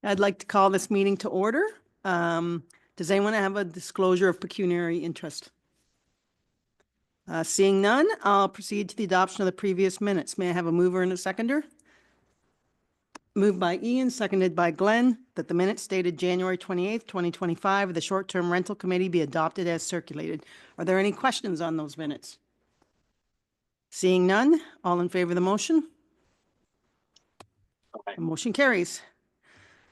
I'd like to call this meeting to order. Does anyone have a disclosure of pecuniary interest? Seeing none, I'll proceed to the adoption of the previous minutes. May I have a mover and a seconder? Moved by Ian, seconded by Glenn, that the minutes dated January 28th, 2025 of the Short-Term Rental Committee be adopted as circulated. Are there any questions on those minutes? Seeing none, all in favor of the motion? The motion carries.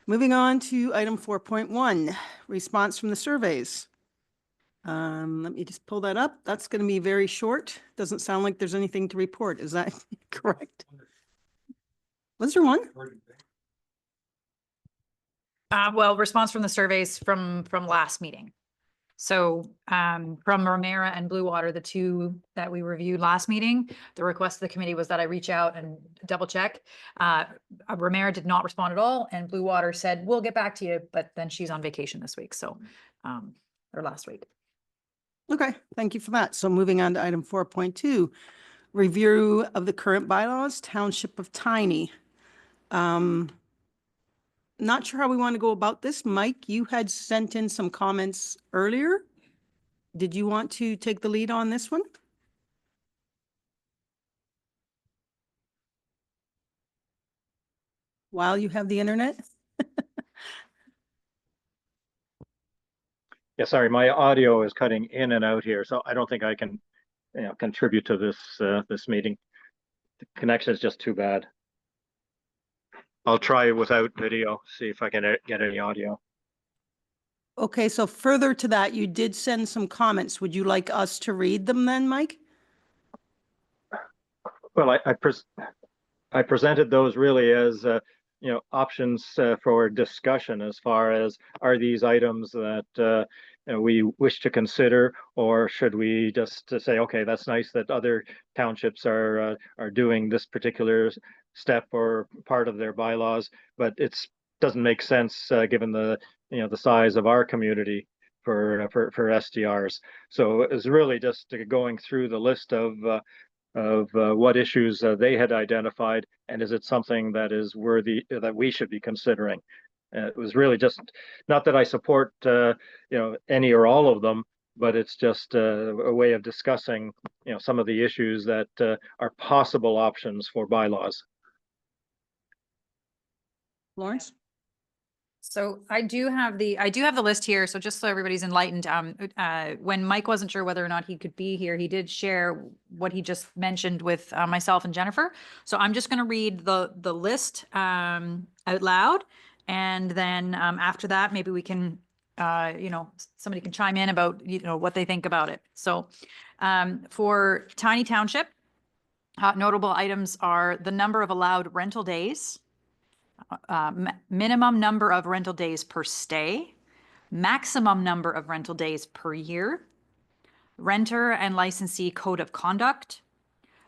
Moving on to item 4.1, response from the surveys. Let me just pull that up. That's going to be very short. Doesn't sound like there's anything to report. Is that correct? Was there one? Well, response from the surveys from last meeting. So from Romera and Blue Water, the two that we reviewed last meeting, the request of the committee was that I reach out and double check. Romera did not respond at all, and Blue Water said, we'll get back to you, but then she's on vacation this week, so or last week. Okay, thank you for that. So moving on to item 4.2, review of the current bylaws, Township of Tiny. Not sure how we want to go about this. Mike, you had sent in some comments earlier. Did you want to take the lead on this one? While you have the internet? Yeah, sorry, my audio is cutting in and out here, so I don't think I can, contribute to this this meeting. The connection is just too bad. I'll try without video, see if I can get any audio. Okay, so further to that, you did send some comments. Would you like us to read them then, Mike? Well, I presented those really as options for discussion as far as, are these items that we wish to consider, or should we just say, okay, that's nice that other townships are doing this particular step or part of their bylaws, but it doesn't make sense given the the size of our community for SDRs. So it was really just going through the list of what issues they had identified, and is it something that is worthy that we should be considering. It was really just, not that I support any or all of them, but it's just a way of discussing some of the issues that are possible options for bylaws. Lawrence? So I do have the list here. So just so everybody's enlightened, when Mike wasn't sure whether or not he could be here, he did share what he just mentioned with myself and Jennifer. So I'm just going to read the list out loud, and then after that, maybe we can, somebody can chime in about what they think about it. So for Tiny Township, notable items are the number of allowed rental days. Minimum number of rental days per stay, maximum number of rental days per year, renter and licensee code of conduct,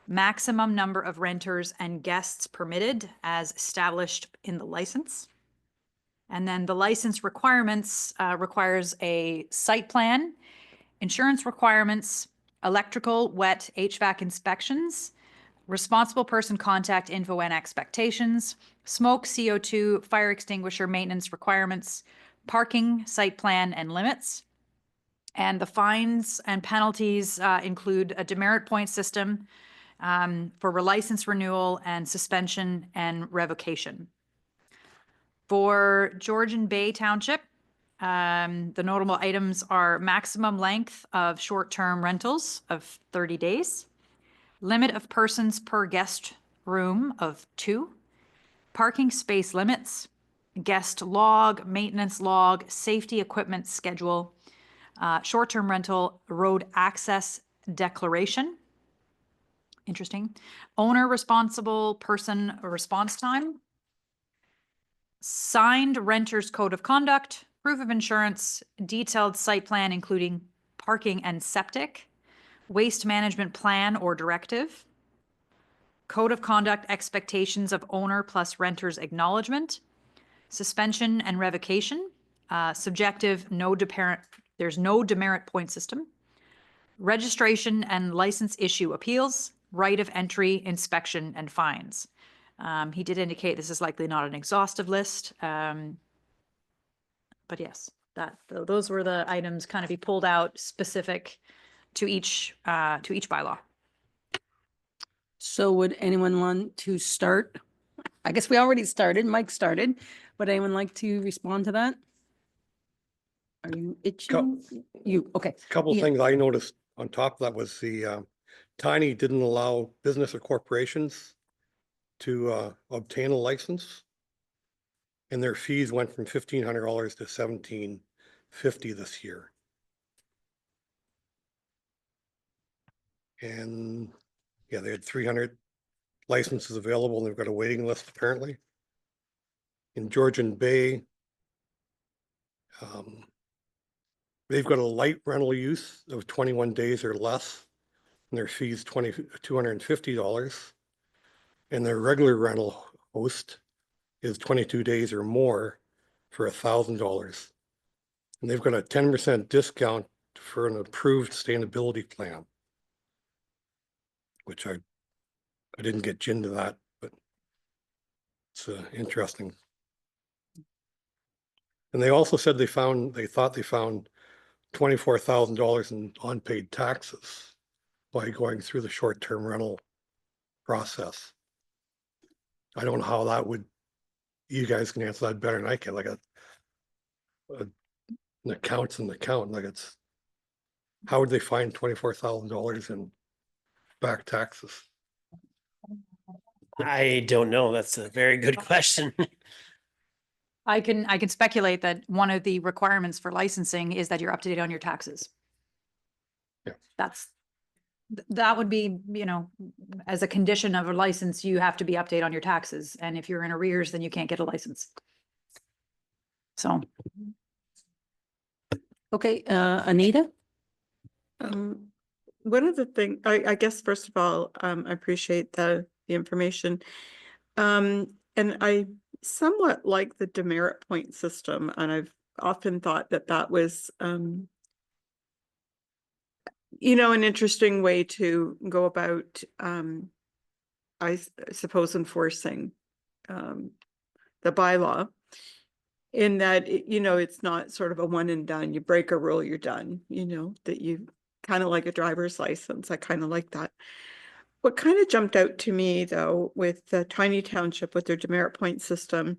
maximum number of renters and guests permitted as established in the license. And then the license requirements requires a site plan, insurance requirements, electrical, wet, HVAC inspections, responsible person contact info and expectations, smoke, CO2, fire extinguisher maintenance requirements, parking, site plan and limits. And the fines and penalties include a demerit point system for license renewal and suspension and revocation. For Georgian Bay Township, the notable items are maximum length of short-term rentals of 30 days, limit of persons per guest room of 2, parking space limits, guest log, maintenance log, safety equipment schedule, short-term rental road access declaration. Interesting. Owner responsible person response time, signed renter's code of conduct, proof of insurance, detailed site plan including parking and septic, waste management plan or directive, code of conduct expectations of owner plus renter's acknowledgement, suspension and revocation, subjective, there's no demerit point system, registration and license issue appeals, right of entry, inspection, and fines. He did indicate this is likely not an exhaustive list. But yes, those were the items kind of be pulled out specific to each bylaw. So would anyone want to start? I guess we already started, Mike started. Would anyone like to respond to that? Are you itching? You, okay. Couple Ian. things I noticed on top of that was the Tiny didn't allow business or corporations to obtain a license. And their fees went from $1,500 to $1,750 this year. And yeah, they had 300 licenses available and they've got a waiting list apparently. In Georgian Bay, they've got a light rental use of 21 days or less, and their fees $250. And their regular rental host is 22 days or more for $1,000. And they've got a 10% discount for an approved sustainability plan, which I didn't get into that, but it's interesting. And they also said they thought they found $24,000 in unpaid taxes by going through the short-term rental process. I don't know how that would, you guys can answer that better than I can, like an account's an account, like it's, how would they find $24,000 in back taxes? I don't know. That's a very good question. I can speculate that one of the requirements for licensing is that you're up to date on your taxes. Yeah. That would be, as a condition of a license, you have to be updated on your taxes. And if you're in arrears, then you can't get a license. So, Okay, Anita? One of the things, I guess, first of all, I appreciate the information. And I somewhat like the demerit point system, and I've often thought that that was, an interesting way to go about, I suppose, enforcing the bylaw. In that, it's not sort of a one and done, you break a rule, you're done, that you kind of like a driver's license. I kind of like that. What kind of jumped out to me though, with the Tiny Township with their demerit point system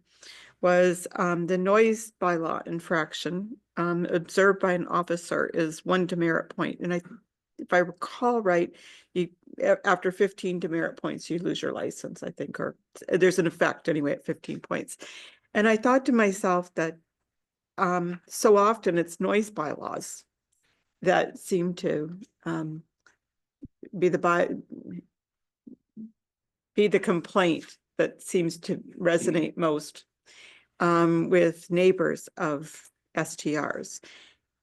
was the noise bylaw infraction observed by an officer is 1 demerit point. And if I recall right, after 15 demerit points, you lose your license, I think, or there's an effect anyway at 15 points. And I thought to myself that so often it's noise bylaws that seem to be the complaint that seems to resonate most with neighbors of STRs.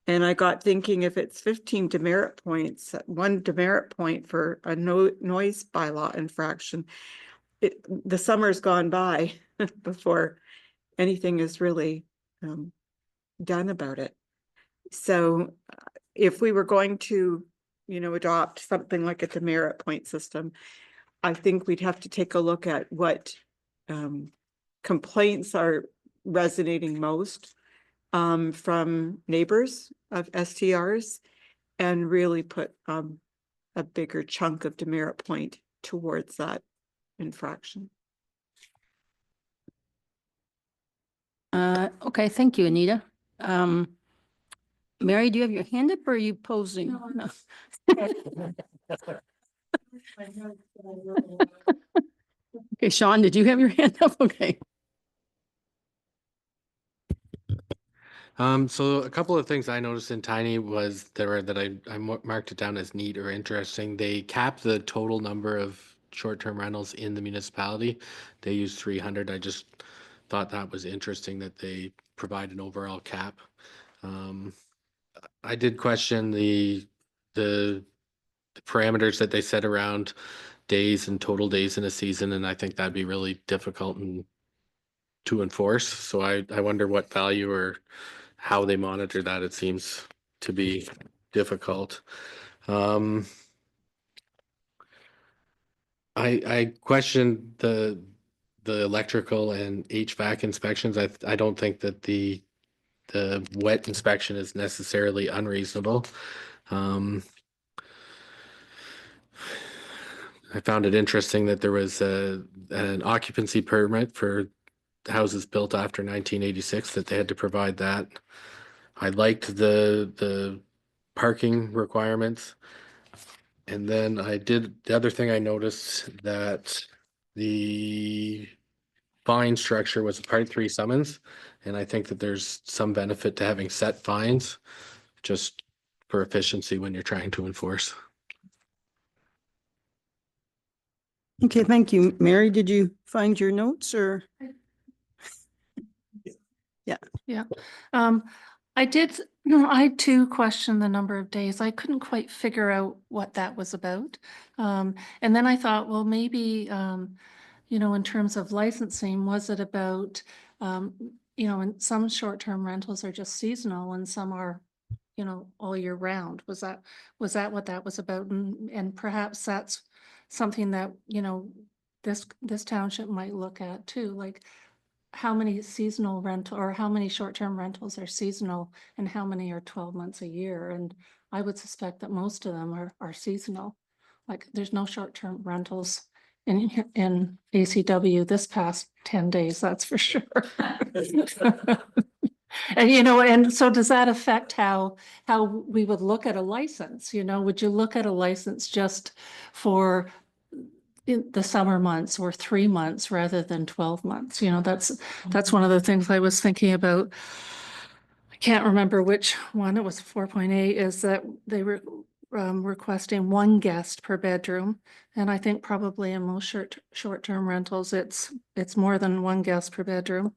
And I got thinking, if it's 15 demerit points, 1 demerit point for a noise bylaw infraction, the summer's gone by before anything is really done about it. So if we were going to, adopt something like a demerit point system, I think we'd have to take a look at what complaints are resonating most from neighbors of STRs and really put a bigger chunk of demerit point towards that infraction. Okay, thank you, Anita. Mary, do you have your hand up or are you posing? No. Okay, Sean, did you have your hand up? Okay. So a couple of things I noticed in Tiny was that I marked it down as neat or interesting. They capped the total number of short-term rentals in the municipality. They used 300. I just thought that was interesting that they provide an overall cap. I did question the parameters that they set around days and total days in a season, and I think that'd be really difficult to enforce. So I wonder what value or how they monitor that. It seems to be difficult. I questioned the electrical and HVAC inspections. I don't think that the the wet inspection is necessarily unreasonable. I found it interesting that there was an occupancy permit for houses built after 1986, that they had to provide that. I liked the parking requirements. And then the other thing I noticed, that the fine structure was a Part 3 summons. And I think that there's some benefit to having set fines, just for efficiency when you're trying to enforce. Okay, thank you. Mary, did you find your notes or? I did, no, I too questioned the number of days. I couldn't quite figure out what that was about. And then I thought, well, maybe, in terms of licensing, was it about, and some short-term rentals are just seasonal and some are, all year round. Was that what that was about? And perhaps that's something that, this township might look at too, like how many seasonal rental or how many short-term rentals are seasonal and how many are 12 months a year. And I would suspect that most of them are seasonal. Like there's no short-term rentals in ACW this past 10 days, that's for sure. And, and so does that affect how we would look at a license? Would you look at a license just for in the summer months or 3 months rather than 12 months? That's one of the things I was thinking about. I can't remember which one, it was 4.8, is that they were requesting 1 guest per bedroom. And I think probably in most short-term rentals, it's more than 1 guest per bedroom.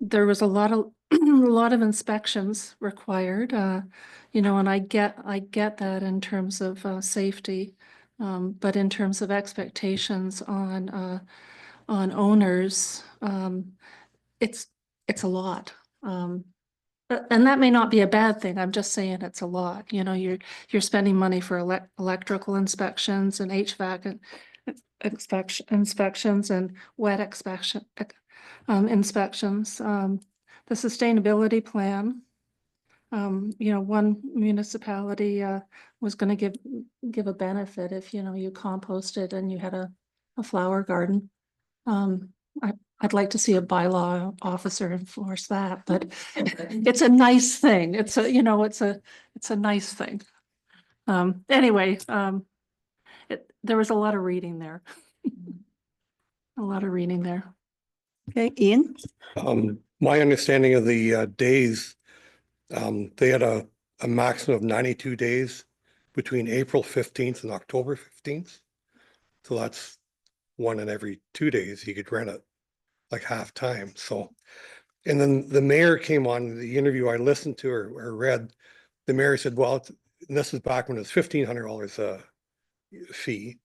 There was a lot of inspections required, and I get that in terms of safety. But in terms of expectations on owners, it's a lot. And that may not be a bad thing. I'm just saying it's a lot. You're spending money for electrical inspections and HVAC inspections and wet inspections. The sustainability plan. One municipality was going to give a benefit if you composted and you had a flower garden. I'd like to see a bylaw officer enforce that, but it's a nice thing. It's a nice thing. Anyway, there was a lot of reading there. A lot of reading there. Okay, Ian? My understanding of the days, they had a maximum of 92 days between April 15th and October 15th. So that's 1 in every 2 days you could rent it, like half time. So, and then the mayor came on the interview I listened to or read. The mayor said, well, and this is back when it was $1,500 a fee.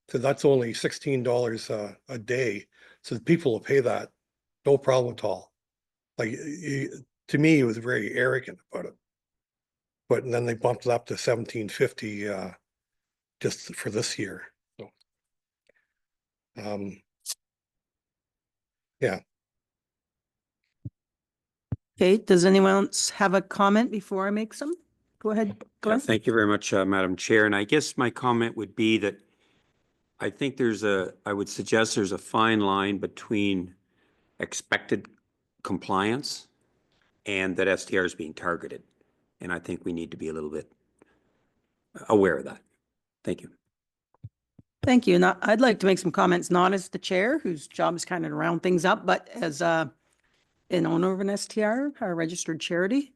So that's only $16 a day. So people will pay that, no problem at all. Like, to me, he was very arrogant about it. But then they bumped it up to $1,750 just for this year. So, yeah. Okay, does anyone else have a comment before I make some? Go ahead, Glenn. Thank you very much, Madam Chair. And I guess my comment would be that I think I would suggest there's a fine line between expected compliance and that STR is being targeted. And I think we need to be a little bit aware of that. Thank you. Thank you. Now, I'd like to make some comments, not as the chair, whose job is kind of to round things up, but as an owner of an STR, a registered charity,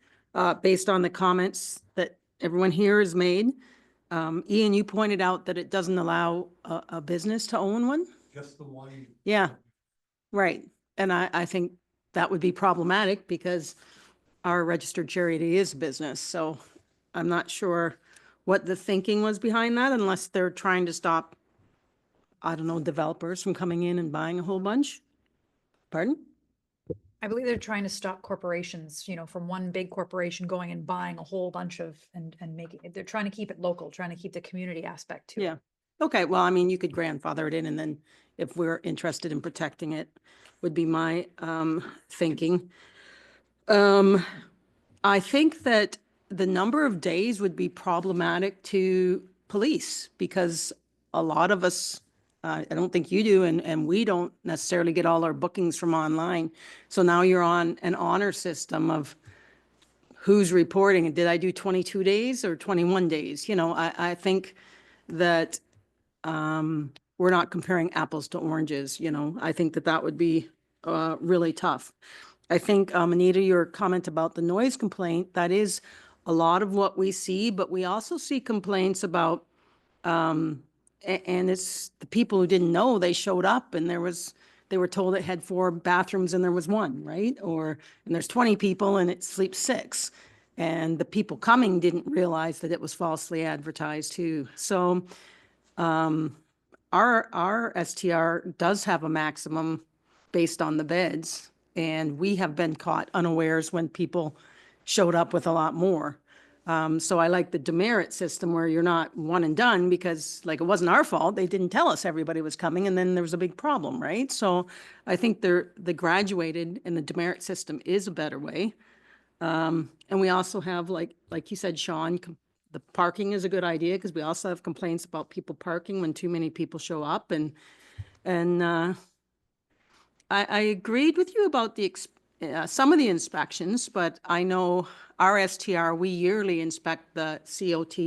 based on the comments that everyone here has made. Ian, you pointed out that it doesn't allow a business to own one. Just the one. Yeah, right. And I think that would be problematic because our registered charity is a business. So I'm not sure what the thinking was behind that, unless they're trying to stop, I don't know, developers from coming in and buying a whole bunch. Pardon? I believe they're trying to stop corporations, from one big corporation going and buying a whole bunch of and making it, they're trying to keep it local, trying to keep the community aspect too. Yeah. Okay. Well, I mean, you could grandfather it in, and then if we're interested in protecting it, would be my thinking. I think that the number of days would be problematic to police because a lot of us, I don't think you do, and we don't necessarily get all our bookings from online. So now you're on an honor system of who's reporting. Did I do 22 days or 21 days? You know, I think that we're not comparing apples to oranges, you know. I think that that would be really tough. I think, Anita, your comment about the noise complaint, that is a lot of what we see, but we also see complaints about, and it's the people who didn't know, they showed up and they were told it had 4 bathrooms and there was 1, right? And there's 20 people and it sleeps 6. And the people coming didn't realize that it was falsely advertised too. So, our STR does have a maximum based on the beds, and we have been caught unawares when people showed up with a lot more. So I like the demerit system where you're not one and done because like it wasn't our fault. They didn't tell us everybody was coming and then there was a big problem, right? So I think the graduated and the demerit system is a better way. And we also have like you said, Sean, the parking is a good idea because we also have complaints about people parking when too many people show up and I agreed with you about some of the inspections, but I know our STR, we yearly inspect the COT.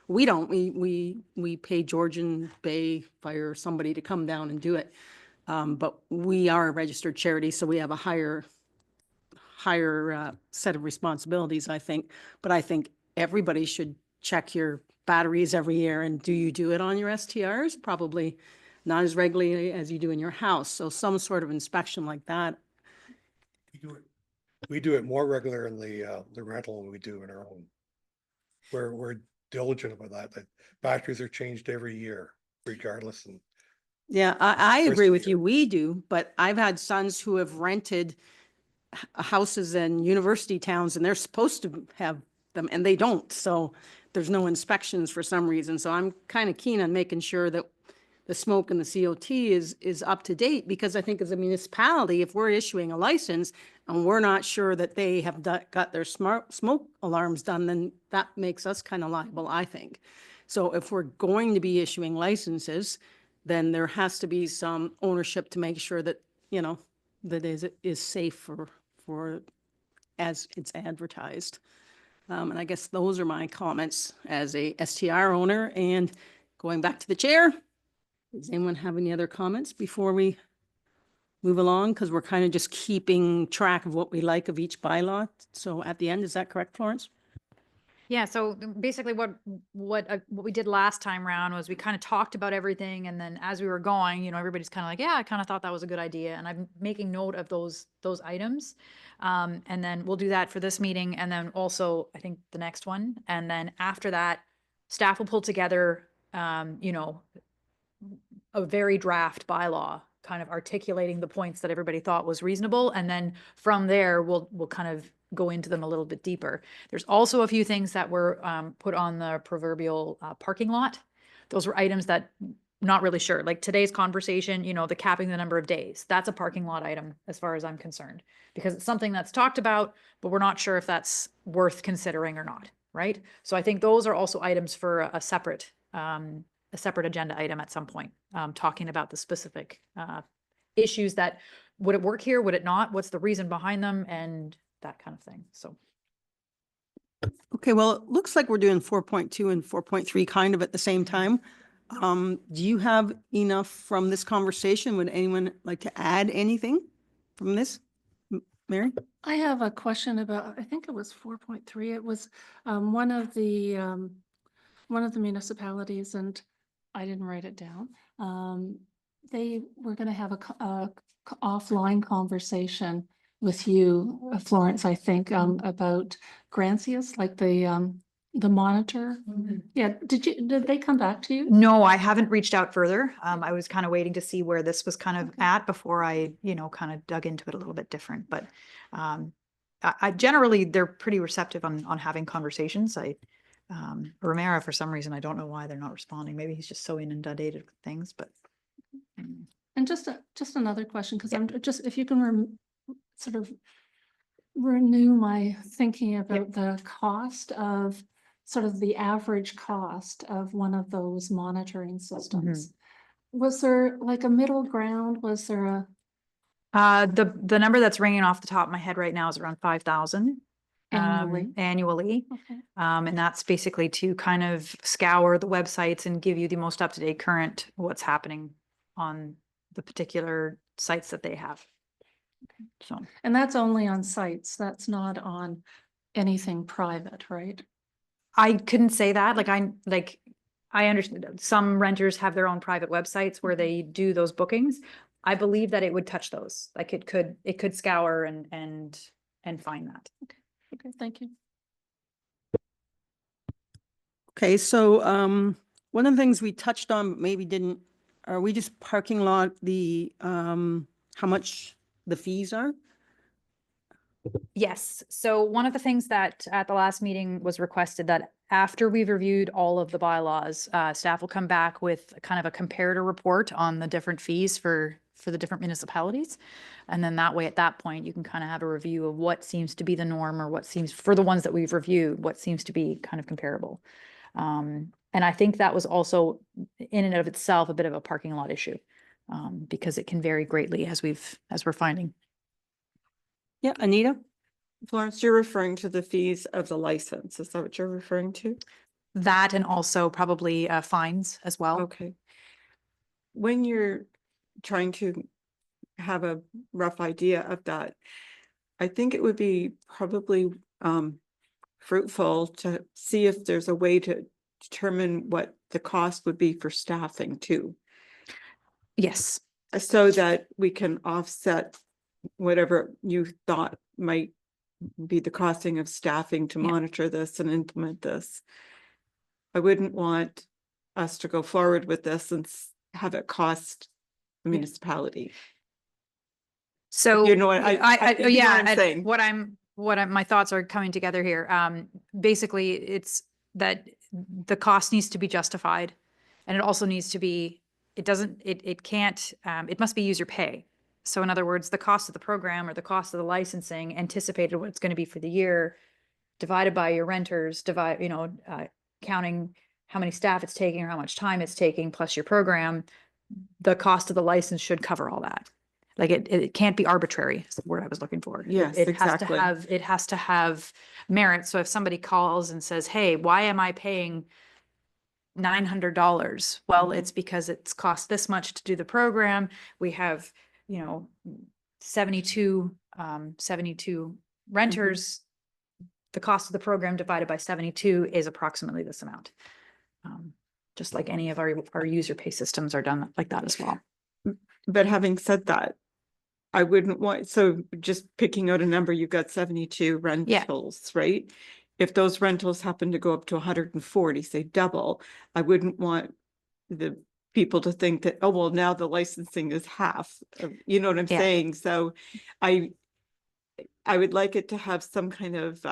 We don't, we pay Georgian Bay Fire or somebody to come down and do it. But we are a registered charity, so we have a higher set of responsibilities, I think. But I think everybody should check your batteries every year. And do you do it on your STRs? Probably not as regularly as you do in your house. So some sort of inspection like that. We do it more regular in the rental than we do in our own. We're diligent about that. The batteries are changed every year regardless. And Yeah, I agree with year. you. We do, but I've had sons who have rented houses in university towns and they're supposed to have them and they don't. So there's no inspections for some reason. So I'm kind of keen on making sure that the smoke and the COT is up to date because I think as a municipality, if we're issuing a license and we're not sure that they have got their smoke alarms done, then that makes us kind of liable, I think. So if we're going to be issuing licenses, then there has to be some ownership to make sure that, you know, that is safe for as it's advertised. And I guess those are my comments as a STR owner. And going back to the chair, does anyone have any other comments before we move along? Because we're kind of just keeping track of what we like of each bylaw. So at the end, is that correct, Florence? Yeah, so basically what we did last time round was we kind of talked about everything, and then as we were going, you know, everybody's kind of like, yeah, I kind of thought that was a good idea, and I'm making note of those items. And then we'll do that for this meeting, and then also I think the next one, and then after that, staff will pull together, you know, a very draft bylaw, kind of articulating the points that everybody thought was reasonable, and then from there we'll kind of go into them a little bit deeper. There's also a few things that were put on the proverbial parking lot. Those were items that not really sure. Like today's conversation, you know, the capping the number of days. That's a parking lot item as far as I'm concerned, because it's something that's talked about, but we're not sure if that's worth considering or not, right? So I think those are also items for a separate agenda item at some point, talking about the specific issues that, would it work here? Would it not? What's the reason behind them? And that kind of thing. So. Okay, well, it looks like we're doing 4.2 and 4.3 kind of at the same time. Do you have enough from this conversation? Would anyone like to add anything from this? Mary? I have a question about, I think it was 4.3. It was one of the municipalities, and I didn't write it down. They were going to have a offline conversation with you, Florence, I think, about Grancius, like the monitor. Yeah, did they come back to you? No, I haven't reached out further. I was kind of waiting to see where this was kind of at before I, you know, kind of dug into it a little bit different. But I generally, they're pretty receptive on having conversations. Romero, for some reason, I don't know why they're not responding. Maybe he's just so inundated with things, but. And just another question, because I'm just, if you can sort of renew my thinking about the cost of, sort of the average cost of one of those monitoring systems. Was there like a middle ground? Was there a, The number that's ringing off the top of my head right now is around 5,000. Annually. Annually. okay, And that's basically to kind of scour the websites and give you the most up-to-date current what's happening on the particular sites that they have. So, and that's only on sites, that's not on anything private, right? I couldn't say that, I understand some renters have their own private websites where they do those bookings. I believe that it would touch those, like it could scour and find that. Okay, thank you. Okay, so one of the things we touched on, but maybe didn't, are we just parking lot how much the fees are? Yes, so one of the things that at the last meeting was requested that after we've reviewed all of the bylaws, staff will come back with kind of a comparator report on the different fees for the different municipalities. And then that way, at that point, you can kind of have a review of what seems to be the norm or what seems, for the ones that we've reviewed, what seems to be kind of comparable. And I think that was also in and of itself a bit of a parking lot issue, because it can vary greatly as we're finding. Yeah, Anita? Florence, you're referring to the fees of the license. Is that what you're referring to? That and also probably fines as well. Okay. When you're trying to have a rough idea of that, I think it would be probably fruitful to see if there's a way to determine what the cost would be for staffing too, Yes. so that we can offset whatever you thought might be the costing of staffing to Yeah. monitor this and implement this. I wouldn't want us to go forward with this and have it cost the municipality. So You know what you know what I'm saying. My thoughts are coming together here. Basically, it's that the cost needs to be justified, and it also needs to be. It can't. It must be user pay. So in other words, the cost of the program or the cost of the licensing anticipated what it's going to be for the year, divided by your renters, counting how many staff it's taking or how much time it's taking, plus your program, the cost of the license should cover all that. Like it can't be arbitrary, is the word I was looking for. Yes, It exactly. has to have merit. So if somebody calls and says, hey, why am I paying $900? Well, Mhm. it's because it's cost this much to do the program. We have, 72 renters. The cost of the program divided by 72 is approximately this amount. Just like any of our user pay systems are done like that as well. But having said that, I wouldn't want, so just picking out a number, you've got 72 rentals, right? If those rentals happen to go up to 140, say double, I wouldn't want the people to think that, oh, well, now the licensing is half, you know what I'm Yeah. saying? So I would like it to have some kind of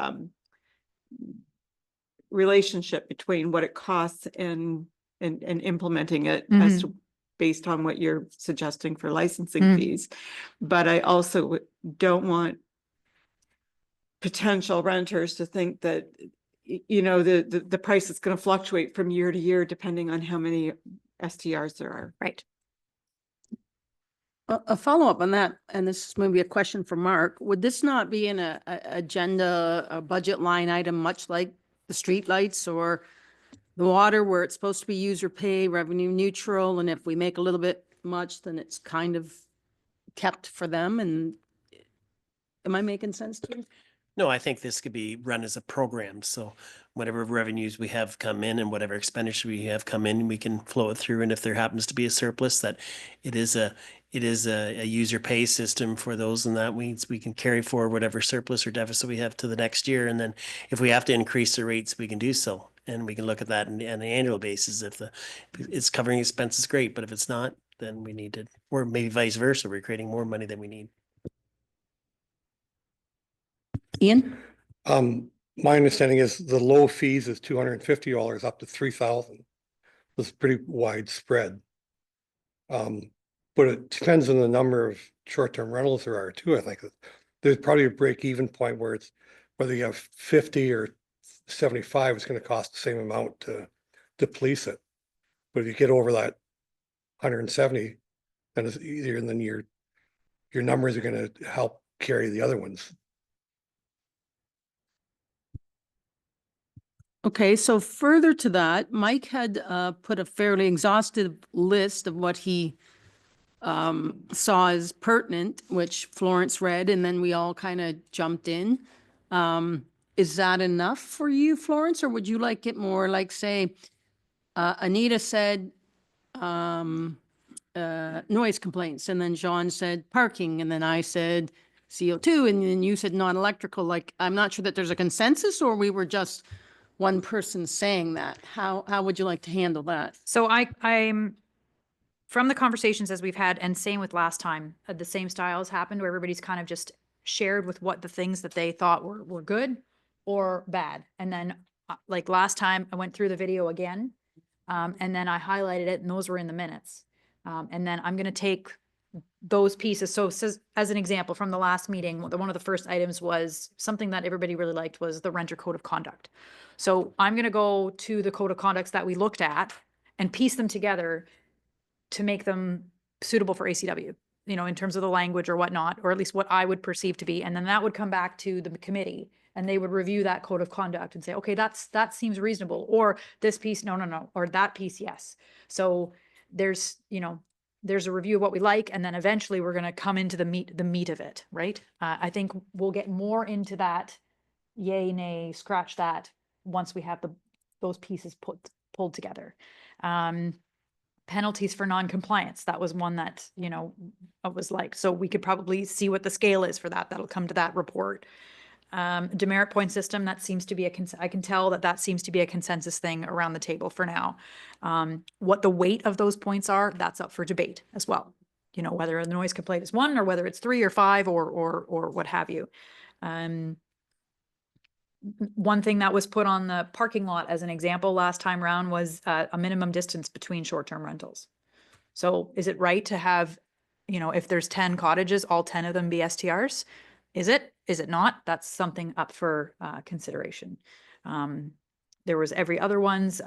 relationship between what it costs and implementing it as to, based on what you're suggesting for licensing fees. But I also don't want potential renters to think that, the price is going to fluctuate from year to year, depending on how many STRs there are. Right. A follow-up on that, and this is maybe a question for Mark, would this not be in a agenda, a budget line item, much like the streetlights or the water, where it's supposed to be user pay, revenue neutral, and if we make a little bit much, then it's kind of kept for them? And am I making sense to you? No, I think this could be run as a program. So whatever revenues we have come in and whatever expenditure we have come in, we can flow it through. And if there happens to be a surplus, that it is a user pay system for those, and that means we can carry forward whatever surplus or deficit we have to the next year. And then if we have to increase the rates, we can do so. And we can look at that on an annual basis. If it's covering expenses, great. But if it's not, then we need to, or maybe vice versa, we're creating more money than we need. Ian? My understanding is the low fees is $250 up to $3,000. It's pretty widespread. But it depends on the number of short-term rentals there are too. I think there's probably a break-even point where it's, whether you have 50 or 75, it's gonna cost the same amount to police it. But if you get over that 170, then it's easier, and then your numbers are gonna help carry the other ones. Okay, so further to that, Mike had put a fairly exhaustive list of what he saw as pertinent, which Florence read, and then we all kind of jumped in. Is that enough for you, Florence, or would you like it more like, say, Anita said noise complaints, and then Jean said parking, and then I said CO2, and then you said non-electrical? Like, I'm not sure that there's a consensus, or we were just one person saying that. How would you like to handle that? So I'm from the conversations as we've had, and same with last time, the same style has happened where everybody's kind of just shared with what the things that they thought were good or bad. And then like last time I went through the video again, and then I highlighted it, and those were in the minutes. And then I'm going to take those pieces. So as an example from the last meeting, one of the first items was something that everybody really liked was the renter code of conduct. So I'm going to go to the code of conducts that we looked at and piece them together to make them suitable for ACW, you know, in terms of the language or whatnot, or at least what I would perceive to be. And then that would come back to the committee, and they would review that code of conduct and say, okay, that seems reasonable, or this piece, no, or that piece, yes. So there's, you know, there's a review of what we like, and then eventually we're going to come into the meat of it, right? I think we'll get more into that yay, nay, scratch that once we have those pieces pulled together. Penalties for non-compliance, that was one that, you know, I was like, so we could probably see what the scale is for that. That'll come to that report. Demerit point system, that seems to be I can tell that seems to be a consensus thing around the table for now. What the weight of those points are, that's up for debate as well. You know, whether the noise complaint is 1 or whether it's 3 or 5 or what have you. One thing that was put on the parking lot as an example last time around was a minimum distance between short-term rentals. So is it right to have, you know, if there's 10 cottages, all 10 of them be STRs? Is it? Is it not? That's something up for consideration. There was every other ones.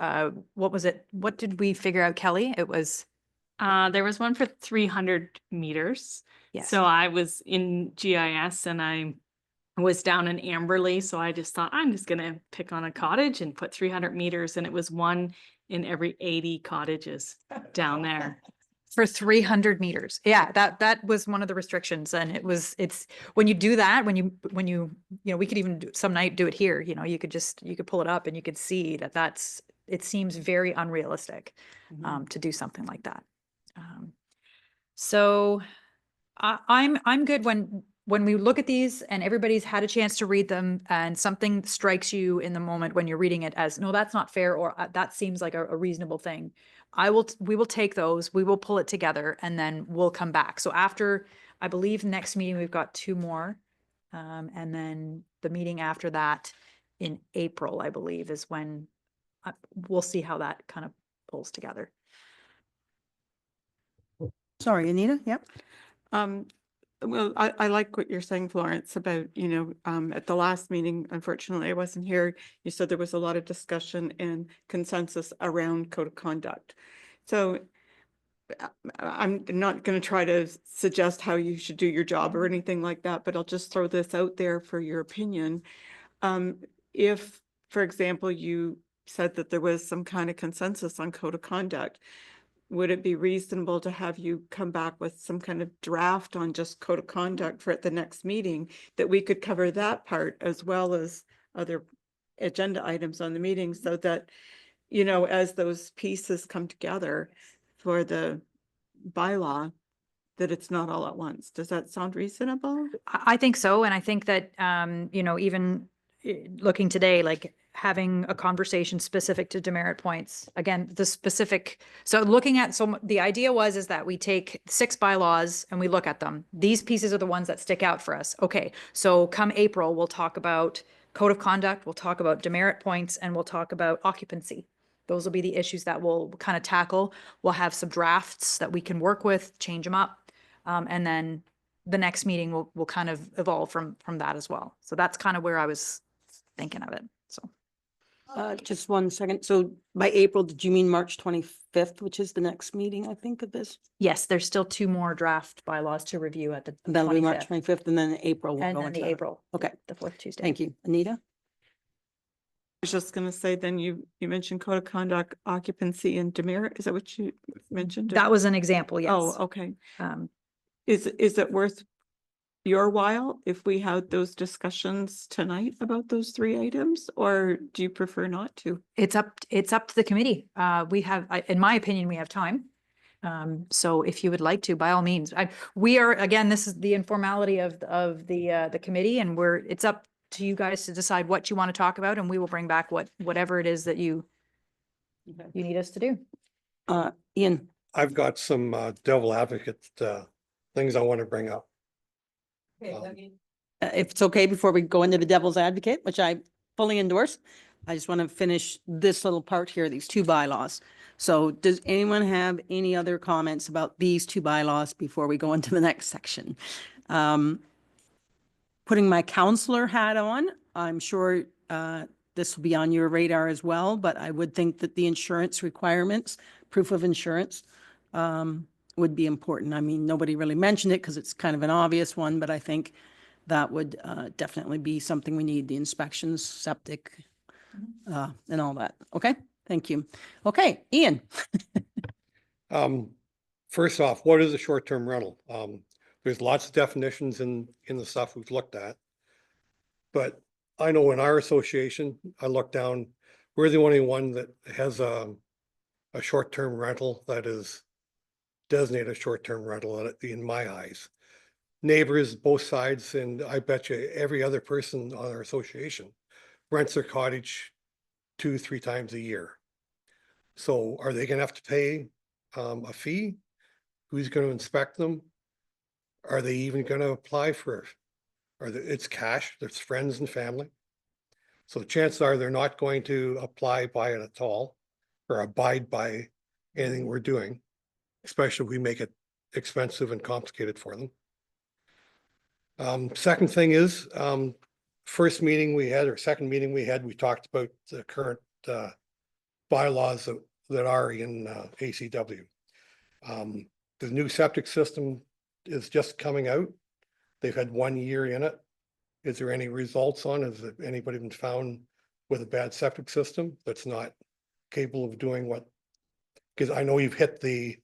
What was it? What did we figure out, Kelly? It was. There was one for 300 meters. Yes. So I was in GIS and I was down in Amberley. So I just thought, I'm just going to pick on a cottage and put 300 meters. And it was 1 in every 80 cottages down there. For 300 meters. Yeah, that was one of the restrictions. And it's when you do that, when you know, we could even some night do it here, you know, you could pull it up and you could see it seems very unrealistic to do something like that. So I'm good when we look at these and everybody's had a chance to read them and something strikes you in the moment when you're reading it as, no, that's not fair, or that seems like a reasonable thing. We will take those, we will pull it together, and then we'll come back. So after, I believe next meeting, we've got 2 more. And then the meeting after that in April, I believe, is when we'll see how that kind of pulls together. Sorry, Anita? Yep. Well, I like what you're saying, Florence, about, you know, at the last meeting, unfortunately, I wasn't here. You said there was a lot of discussion and consensus around code of conduct. So I'm not going to try to suggest how you should do your job or anything like that, but I'll just throw this out there for your opinion. If, for example, you said that there was some kind of consensus on code of conduct, would it be reasonable to have you come back with some kind of draft on just code of conduct for at the next meeting, that we could cover that part as well as other agenda items on the meeting, so that, you know, as those pieces come together for the bylaw, that it's not all at once? Does that sound reasonable? I think so. And I think that, you know, even looking today, like having a conversation specific to demerit points, again, the specific, so the idea is that we take 6 bylaws and we look at them. These pieces are the ones that stick out for us. Okay. So come April, we'll talk about code of conduct, we'll talk about demerit points, and we'll talk about occupancy. Those will be the issues that we'll kind of tackle. We'll have some drafts that we can work with, change them up. And then the next meeting will kind of evolve from that as well. So that's kind of where I was thinking of it. So Just 1 second. So by April, did you mean March 25th, which is the next meeting, I think, of this? yes, there's still 2 more draft bylaws to review at the That'll be March 25th. 25th, and then April. we'll And go then into the that. April. Okay. The 4th Tuesday. Thank you. Anita? I was just gonna say, then you mentioned code of conduct, occupancy and demerit. Is that what you mentioned? That was an example, yes. Oh, okay. Um, Is it worth your while if we had those discussions tonight about those 3 items, or do you prefer not to? It's up to the committee. We have, in my opinion, we have time. So if you would like to, by all means, we are, again, this is the informality of the committee, and it's up to you guys to decide what you want to talk about, and we will bring back whatever it is that you need us to do. Ian? I've got some devil advocate things I want to bring up. If it's okay, before we go into the devil's advocate, which I fully endorse, I just want to finish this little part here, these 2 bylaws. So does anyone have any other comments about these 2 bylaws before we go into the next section? Putting my counselor hat on, I'm sure this will be on your radar as well, but I would think that the insurance requirements, proof of insurance, would be important. I mean, nobody really mentioned it because it's kind of an obvious one, but I think that would definitely be something we need, the inspections, septic, and all that. Okay, thank you. Okay, Ian. First off, what is a short-term rental? There's lots of definitions in the stuff we've looked at. But I know in our association, I looked down, we're the only one that has a short-term rental that is designated a short-term rental in my eyes. Neighbors, both sides, and I bet you every other person on our association rents their cottage 2-3 times a year. So are they gonna have to pay a fee? Who's gonna inspect them? Are they even gonna apply for, it's cash, it's friends and family. So the chances are they're not going to apply by it at all or abide by anything we're doing, especially if we make it expensive and complicated for them. Second thing is, first meeting we had or second meeting we had, we talked about the current bylaws that are in ACW. The new septic system is just coming out. They've had 1 year in it. Is there any results on? Has anybody been found with a bad septic system that's not capable of doing what? Because I know you've hit the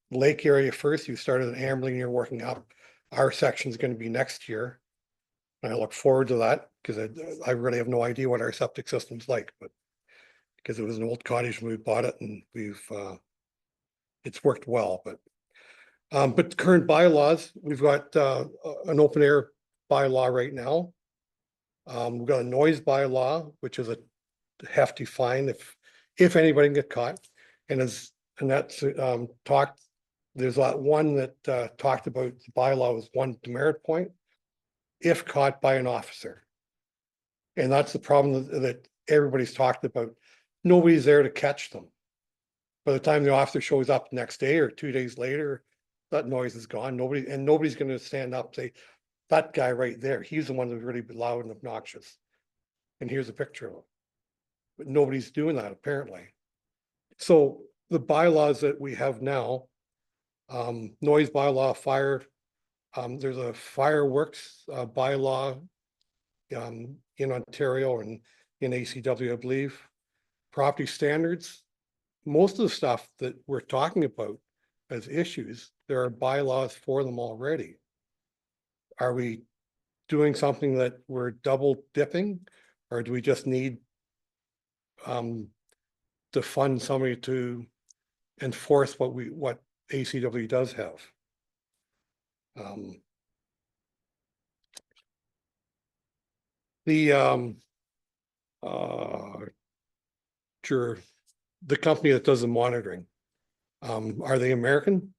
lake area first. You started at Amberley, you're working up. Our section is going to be next year. And I look forward to that because I really have no idea what our septic system's like, but because it was an old cottage when we bought it and it's worked well, but the current bylaws, we've got an open air bylaw right now. We've got a noise bylaw, which is a hefty fine if anybody can get caught. And that's talked, there's that one that talked about the bylaw was 1 demerit point if caught by an officer. And that's the problem that everybody's talked about. Nobody's there to catch them. By the time the officer shows up the next day or 2 days later, that noise is gone. Nobody's going to stand up and say, that guy right there, he's the one that's really loud and obnoxious. And here's a picture of him. But nobody's doing that apparently. So the bylaws that we have now, noise bylaw, fire, there's a fireworks bylaw in Ontario and in ACW, I believe. Property standards, most of the stuff that we're talking about as issues, there are bylaws for them already. Are we doing something that we're double dipping, or do we just need to fund somebody to enforce what ACW does have? The company that does the monitoring, are they American?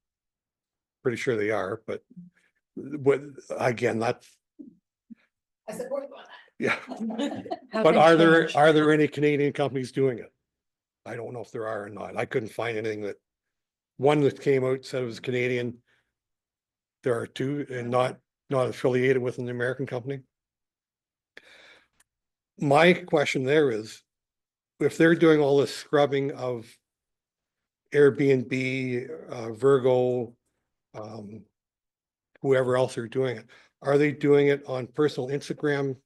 Pretty sure they are, but again, that's. I support you on that. Yeah. But are there any Canadian companies doing it? I don't know if there are or not. I couldn't find anything one that came out said it was Canadian. There are 2 and not not affiliated with an American company. My question there is, if they're doing all this scrubbing of Airbnb, Virgo, whoever else are doing it, are they doing it on personal Instagram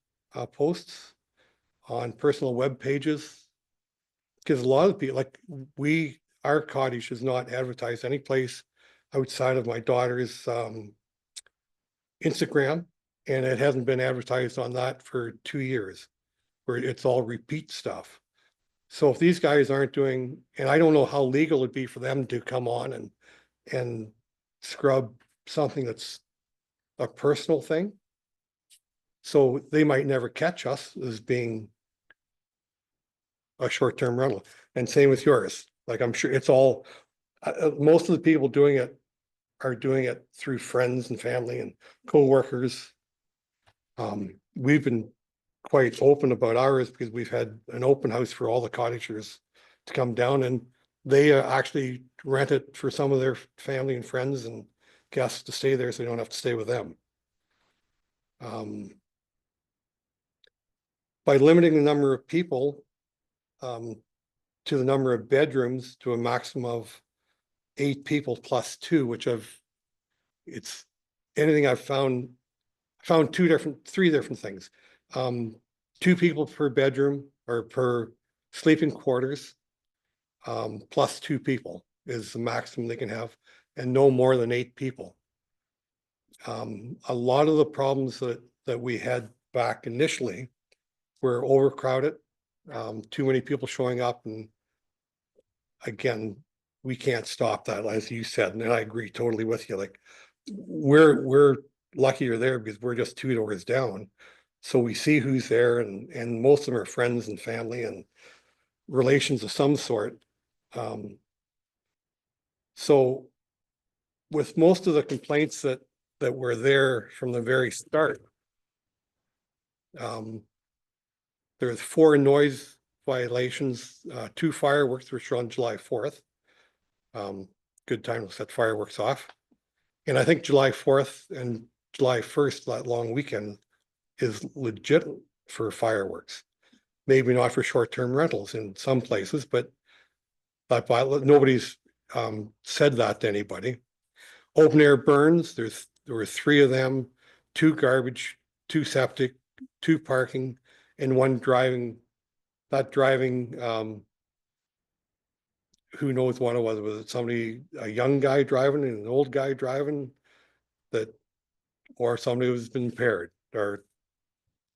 posts, on personal web pages? Because a lot of people, like our cottage is not advertised any place outside of my daughter's Instagram, and it hasn't been advertised on that for 2 years, where it's all repeat stuff. So if these guys aren't doing, and I don't know how legal it'd be for them to come on and scrub something that's a personal thing. So they might never catch us as being a short-term rental. And same with yours. Like, I'm sure it's all, most of the people doing it are doing it through friends and family and co-workers. We've been quite open about ours because we've had an open house for all the cottagers to come down, and they actually rent it for some of their family and friends and guests to stay there so they don't have to stay with them. By limiting the number of people to the number of bedrooms to a maximum of 8 people plus 2, which it's anything I've found 3 different things. 2 people per bedroom or per sleeping quarters, plus 2 people is the maximum they can have, and no more than 8 people. A lot of the problems that we had back initially were overcrowded, too many people showing up, and again, we can't stop that, as you said, and I agree totally with you. Like, we're luckier there because we're just 2 doors down, so we see who's there, and most of them are friends and family and relations of some sort. So with most of the complaints that were there from the very start, there's 4 noise violations, 2 fireworks which were on July 4th. Good time to set fireworks off. And I think July 4th and July 1st, that long weekend, is legit for fireworks. Maybe not for short-term rentals in some places, but nobody's said that to anybody. Open air burns, there were 3 of them, 2 garbage, 2 septic, 2 parking, and 1 driving. That driving, who knows what it was? Was it somebody, a young guy driving and an old guy driving, or somebody who's been impaired or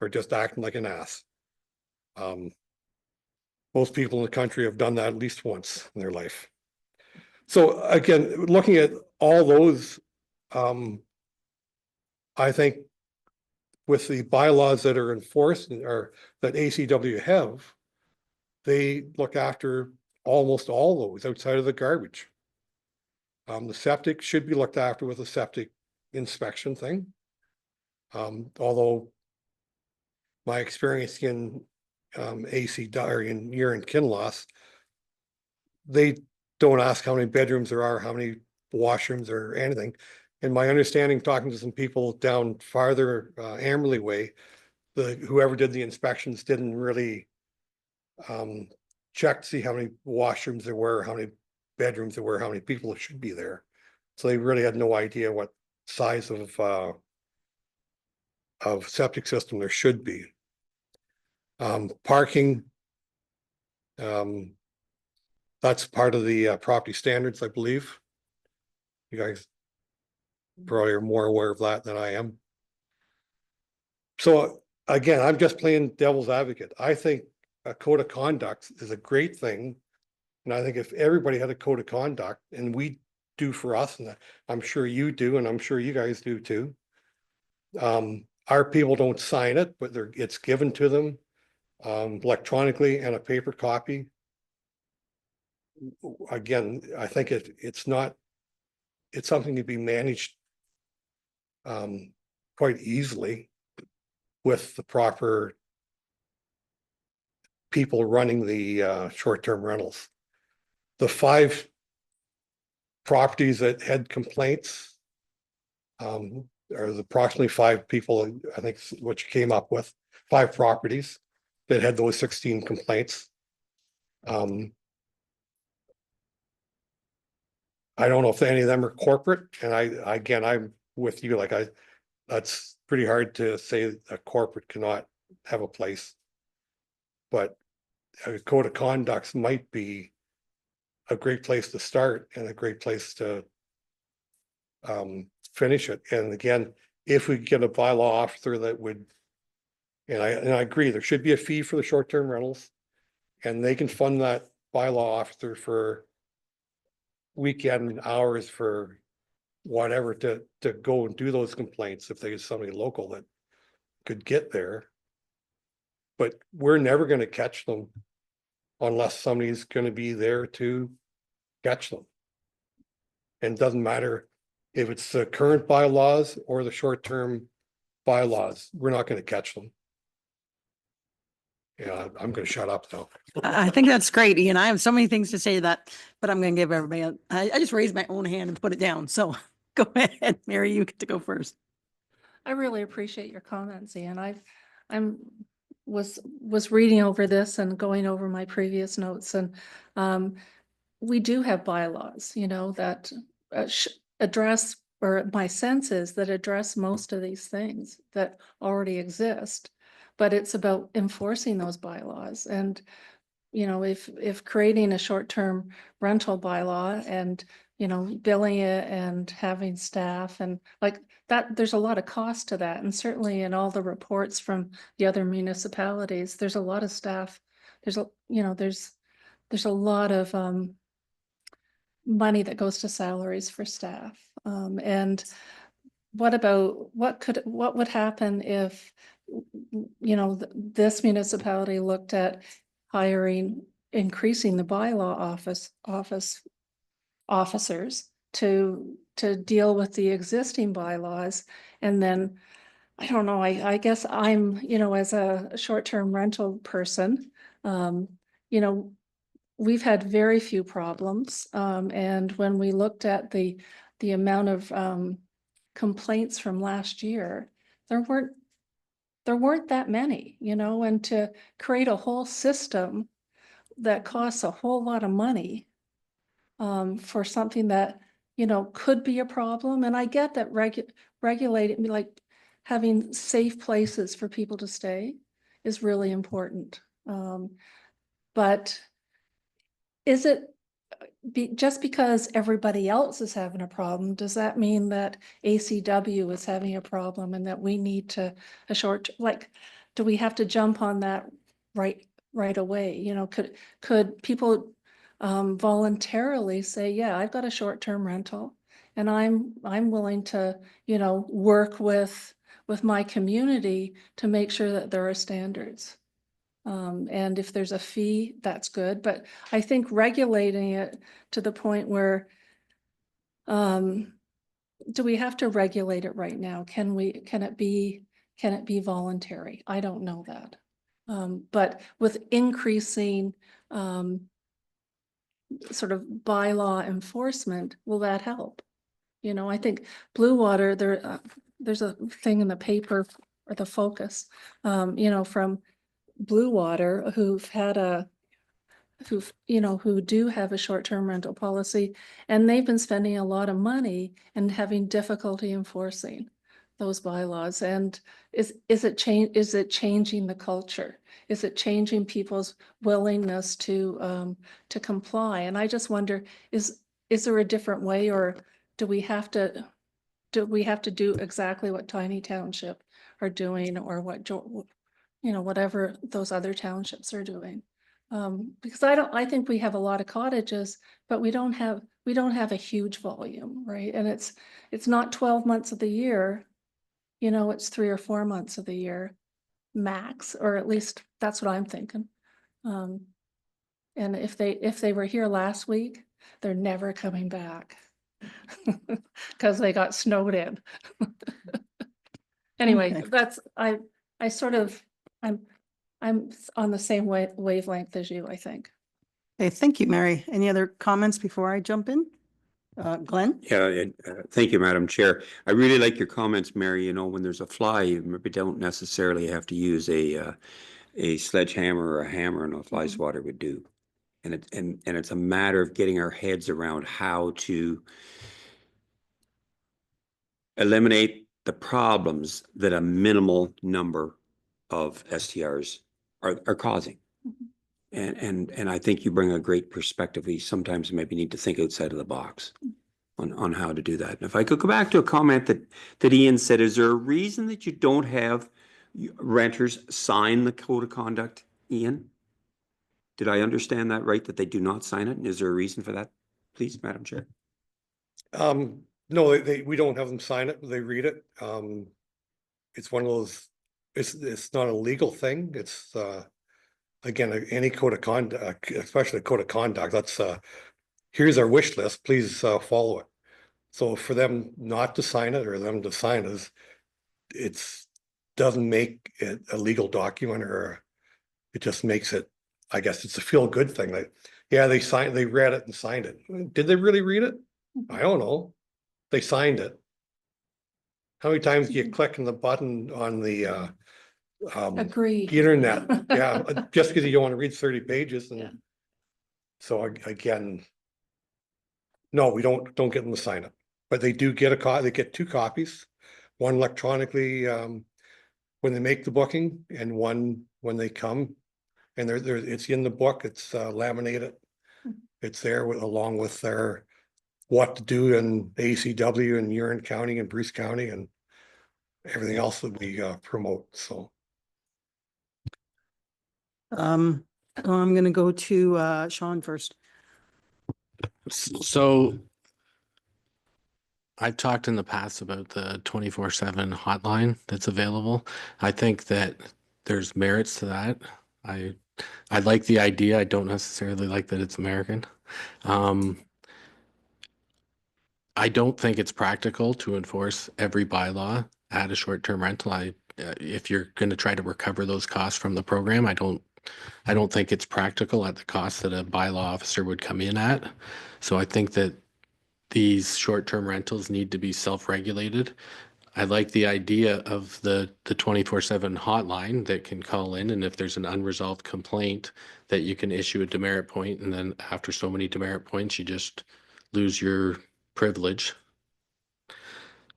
just acting like an ass? Most people in the country have done that at least once in their life. So again, looking at all those, I think with the bylaws that are enforced or that ACW have, they look after almost all those outside of the garbage. The septic should be looked after with a septic inspection thing. Although my experience in ACW in year in Kinloss, they don't ask how many bedrooms there are, how many washrooms or anything. And my understanding, talking to some people down farther Amberley way, whoever did the inspections didn't really check to see how many washrooms there were, how many bedrooms there were, how many people should be there. So they really had no idea what size of septic system there should be. Parking, that's part of the property standards, I believe. You guys probably are more aware of that than I am. So again, I'm just playing devil's advocate. I think a code of conduct is a great thing. And I think if everybody had a code of conduct, and we do for us, and I'm sure you do, and I'm sure you guys do too. Our people don't sign it, but it's given to them electronically and a paper copy. Again, I think it's something to be managed quite easily with the proper people running the short-term rentals. The 5 properties that had complaints, there's approximately 5 people, I think is what you came up with, 5 properties that had those 16 complaints. I don't know if any of them are corporate, and again, I'm with you, like that's pretty hard to say a corporate cannot have a place. But a code of conduct might be a great place to start and a great place to finish it. And again, if we get a bylaw officer that would, and I agree, there should be a fee for the short-term rentals, and they can fund that bylaw officer for weekend hours for whatever to go and do those complaints if there's somebody local that could get there. But we're never going to catch them unless somebody's going to be there to catch them. And it doesn't matter if it's the current bylaws or the short-term bylaws, we're not going to catch them. Yeah, I'm going to shut up now. I think that's great, Ian. I have so many things to say to that, but I'm going to give everybody, I just raised my own hand and put it down. So go ahead, Mary, you get to go first. I really appreciate your comments, Ian. Was reading over this and going over my previous notes, and we do have bylaws, you know, that address, or my sense is that address most of these things that already exist. But it's about enforcing those bylaws. And, you know, if creating a short-term rental bylaw and, you know, billing it and having staff and like that, there's a lot of cost to that. And certainly in all the reports from the other municipalities, there's a lot of staff. There's a lot of money that goes to salaries for staff. And what would happen if, you know, this municipality looked at increasing the bylaw officers to deal with the existing bylaws? And then, I don't know, I guess I'm, you know, as a short-term rental person, you know, we've had very few problems. And when we looked at the amount of complaints from last year, there weren't that many, you know, and to create a whole system that costs a whole lot of money for something that, you know, could be a problem. And I get that regulating, like having safe places for people to stay is really important. But is it just because everybody else is having a problem, does that mean that ACW is having a problem and that we need to do we have to jump on that right away? You know, could people voluntarily say, yeah, I've got a short-term rental and I'm willing to, you know, work with my community to make sure that there are standards. And if there's a fee, that's good. But I think regulating it to the point where, do we have to regulate it right now? Can it be voluntary? I don't know that. But with increasing, sort of bylaw enforcement, will that help? You know, I think Blue Water, there's a thing in the paper or the Focus, you know, from Blue Water who do have a short-term rental policy, and they've been spending a lot of money and having difficulty enforcing those bylaws. And is it changing the culture? Is it changing people's willingness to comply? And I just wonder, is there a different way, or do we have to do exactly what Tiny Township are doing, or what you know, whatever those other townships are doing? Because I think we have a lot of cottages, but we don't have a huge volume, right? And it's not 12 months of the year, you know, it's 3 or 4 months of the year max, or at least that's what I'm thinking. And if they were here last week, they're never coming back because they got snowed in. Anyway, Okay. I'm on the same wavelength as you, I think. Okay, thank you, Mary. Any other comments before I jump in? Glenn? Yeah, thank you, Madam Chair. I really like your comments, Mary. You know, when there's a fly, you maybe don't necessarily have to use a sledgehammer or a hammer, and a fly swatter would do. And it's a matter of getting our heads around how to eliminate the problems that a minimal number of STRs are causing. And I think you bring a great perspective. We sometimes maybe need to think outside of the box on how to do that. And if I could go back to a comment that Ian said, is there a reason that you don't have renters sign the code of conduct, Ian? Did I understand that right, that they do not sign it? And is there a reason for that, please, Madam Chair? No, we don't have them sign it. They read it. It's one of those, it's not a legal thing. It's, again, any code of conduct, especially a code of conduct, that's, here's our wish list, please, follow it. So for them not to sign it or them to sign it, it's doesn't make it a legal document, or it just makes it, I guess it's a feel good thing. Like, yeah, they read it and signed it. Did they really read it? I don't know. They signed it. How many times do you click on the button on the Agree. internet? Yeah, just because you don't want to read 30 pages. And Yeah. so again, no, we don't get them to sign it, but they do get they get 2 copies, one electronically when they make the booking, and one when they come. And it's in the book, it's laminated. It's there along with their what to do in ACW and Huron County and Bruce County and everything else that we promote. So I'm gonna go to Sean first. So I've talked in the past about the 24/7 hotline that's available. I think that there's merits to that. I like the idea. I don't necessarily like that it's American. I don't think it's practical to enforce every bylaw at a short-term rental. If you're going to try to recover those costs from the program, I don't think it's practical at the cost that a bylaw officer would come in at. So I think that these short-term rentals need to be self-regulated. I like the idea of the 24/7 hotline that can call in, and if there's an unresolved complaint, that you can issue a demerit point, and then after so many demerit points, you just lose your privilege.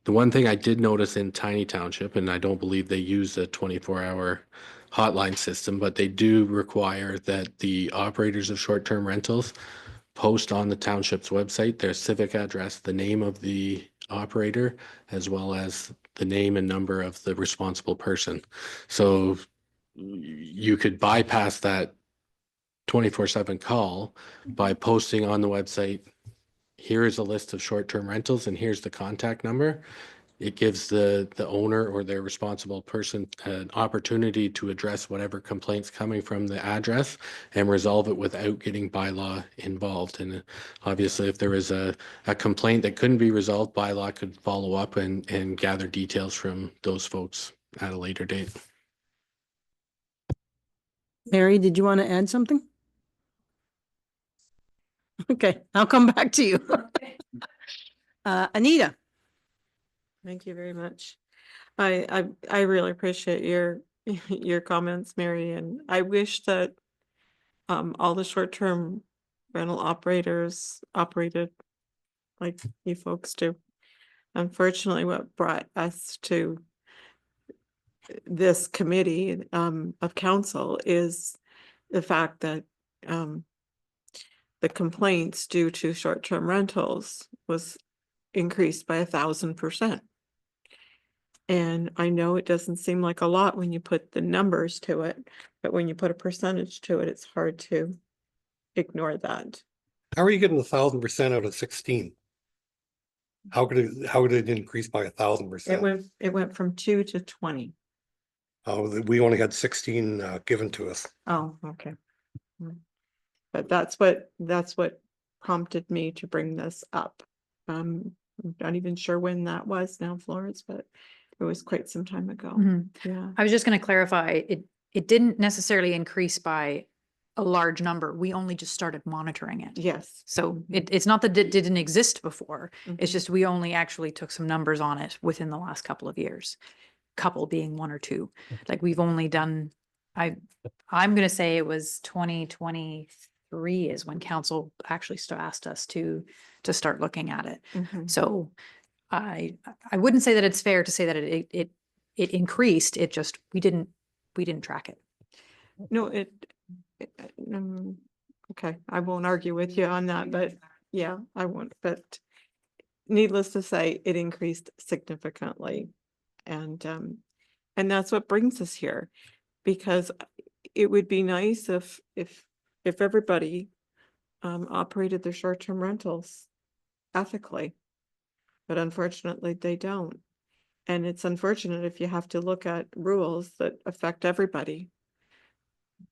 The one thing I did notice in Tiny Township, and I don't believe they use a 24-hour hotline system, but they do require that the operators of short-term rentals post on the township's website their civic address, the name of the operator, as well as the name and number of the responsible person. So you could bypass that 24/7 call by posting on the website, here is a list of short-term rentals and here's the contact number. It gives the owner or their responsible person an opportunity to address whatever complaints coming from the address and resolve it without getting bylaw involved. And obviously, if there is a complaint that couldn't be resolved, bylaw could follow up and gather details from those folks at a later date. Mary, did you want to add something? Okay, I'll come back to you. Anita? Thank you very much. I really appreciate your comments, Mary, and I wish that all the short-term rental operators operated like you folks do. Unfortunately, what brought us to this committee of council is the fact that the complaints due to short-term rentals was increased by 1,000%. And I know it doesn't seem like a lot when you put the numbers to it, but when you put a percentage to it, it's hard to ignore that. how are you getting 1,000% out of 16? How could it increase by 1,000%? It went from 2 to 20. We only had 16 given to us. Oh, okay. But that's what prompted me to bring this up. I'm not even sure when that was now, Florence, but it was quite some time ago. Mhm. Yeah. I was just going to clarify, it didn't necessarily increase by a large number. We only just started monitoring it. Yes. So it's not that it didn't exist before. It's Mhm. just we only actually took some numbers on it within the last couple of years. Couple being one or two. Like we've only done, I'm gonna say it was 2023 is when council actually asked us to start looking at it. Mhm. So I wouldn't say that it's fair to say that it increased. It just, we didn't track it. No, okay, I won't argue with you on that, but yeah, I won't, but needless to say, it increased significantly. And that's what brings us here, because it would be nice if everybody operated their short-term rentals ethically, but unfortunately they don't. And it's unfortunate if you have to look at rules that affect everybody.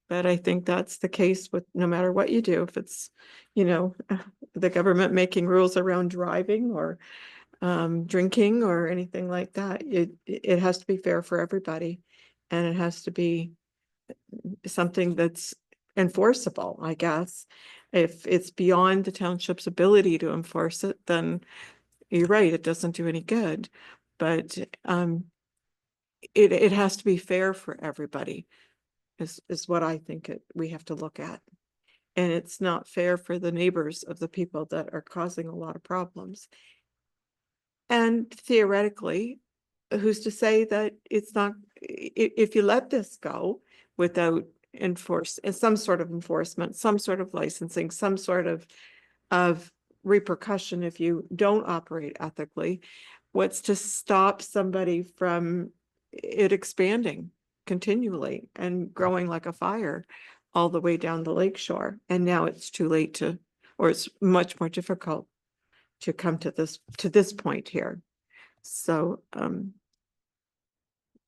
But I think that's the case with no matter what you do, if it's, the government making rules around driving or drinking or anything like that, it has to be fair for everybody. And it has to be something that's enforceable, I guess. If it's beyond the township's ability to enforce it, then you're right, it doesn't do any good. But it has to be fair for everybody, is what I think we have to look at. And it's not fair for the neighbors of the people that are causing a lot of problems. And theoretically, who's to say that it's not, if you let this go without some sort of enforcement, some sort of licensing, some sort of repercussion if you don't operate ethically, what's to stop somebody from it expanding continually and growing like a fire all the way down the lakeshore? And now it's too late or it's much more difficult to come to this point here. So,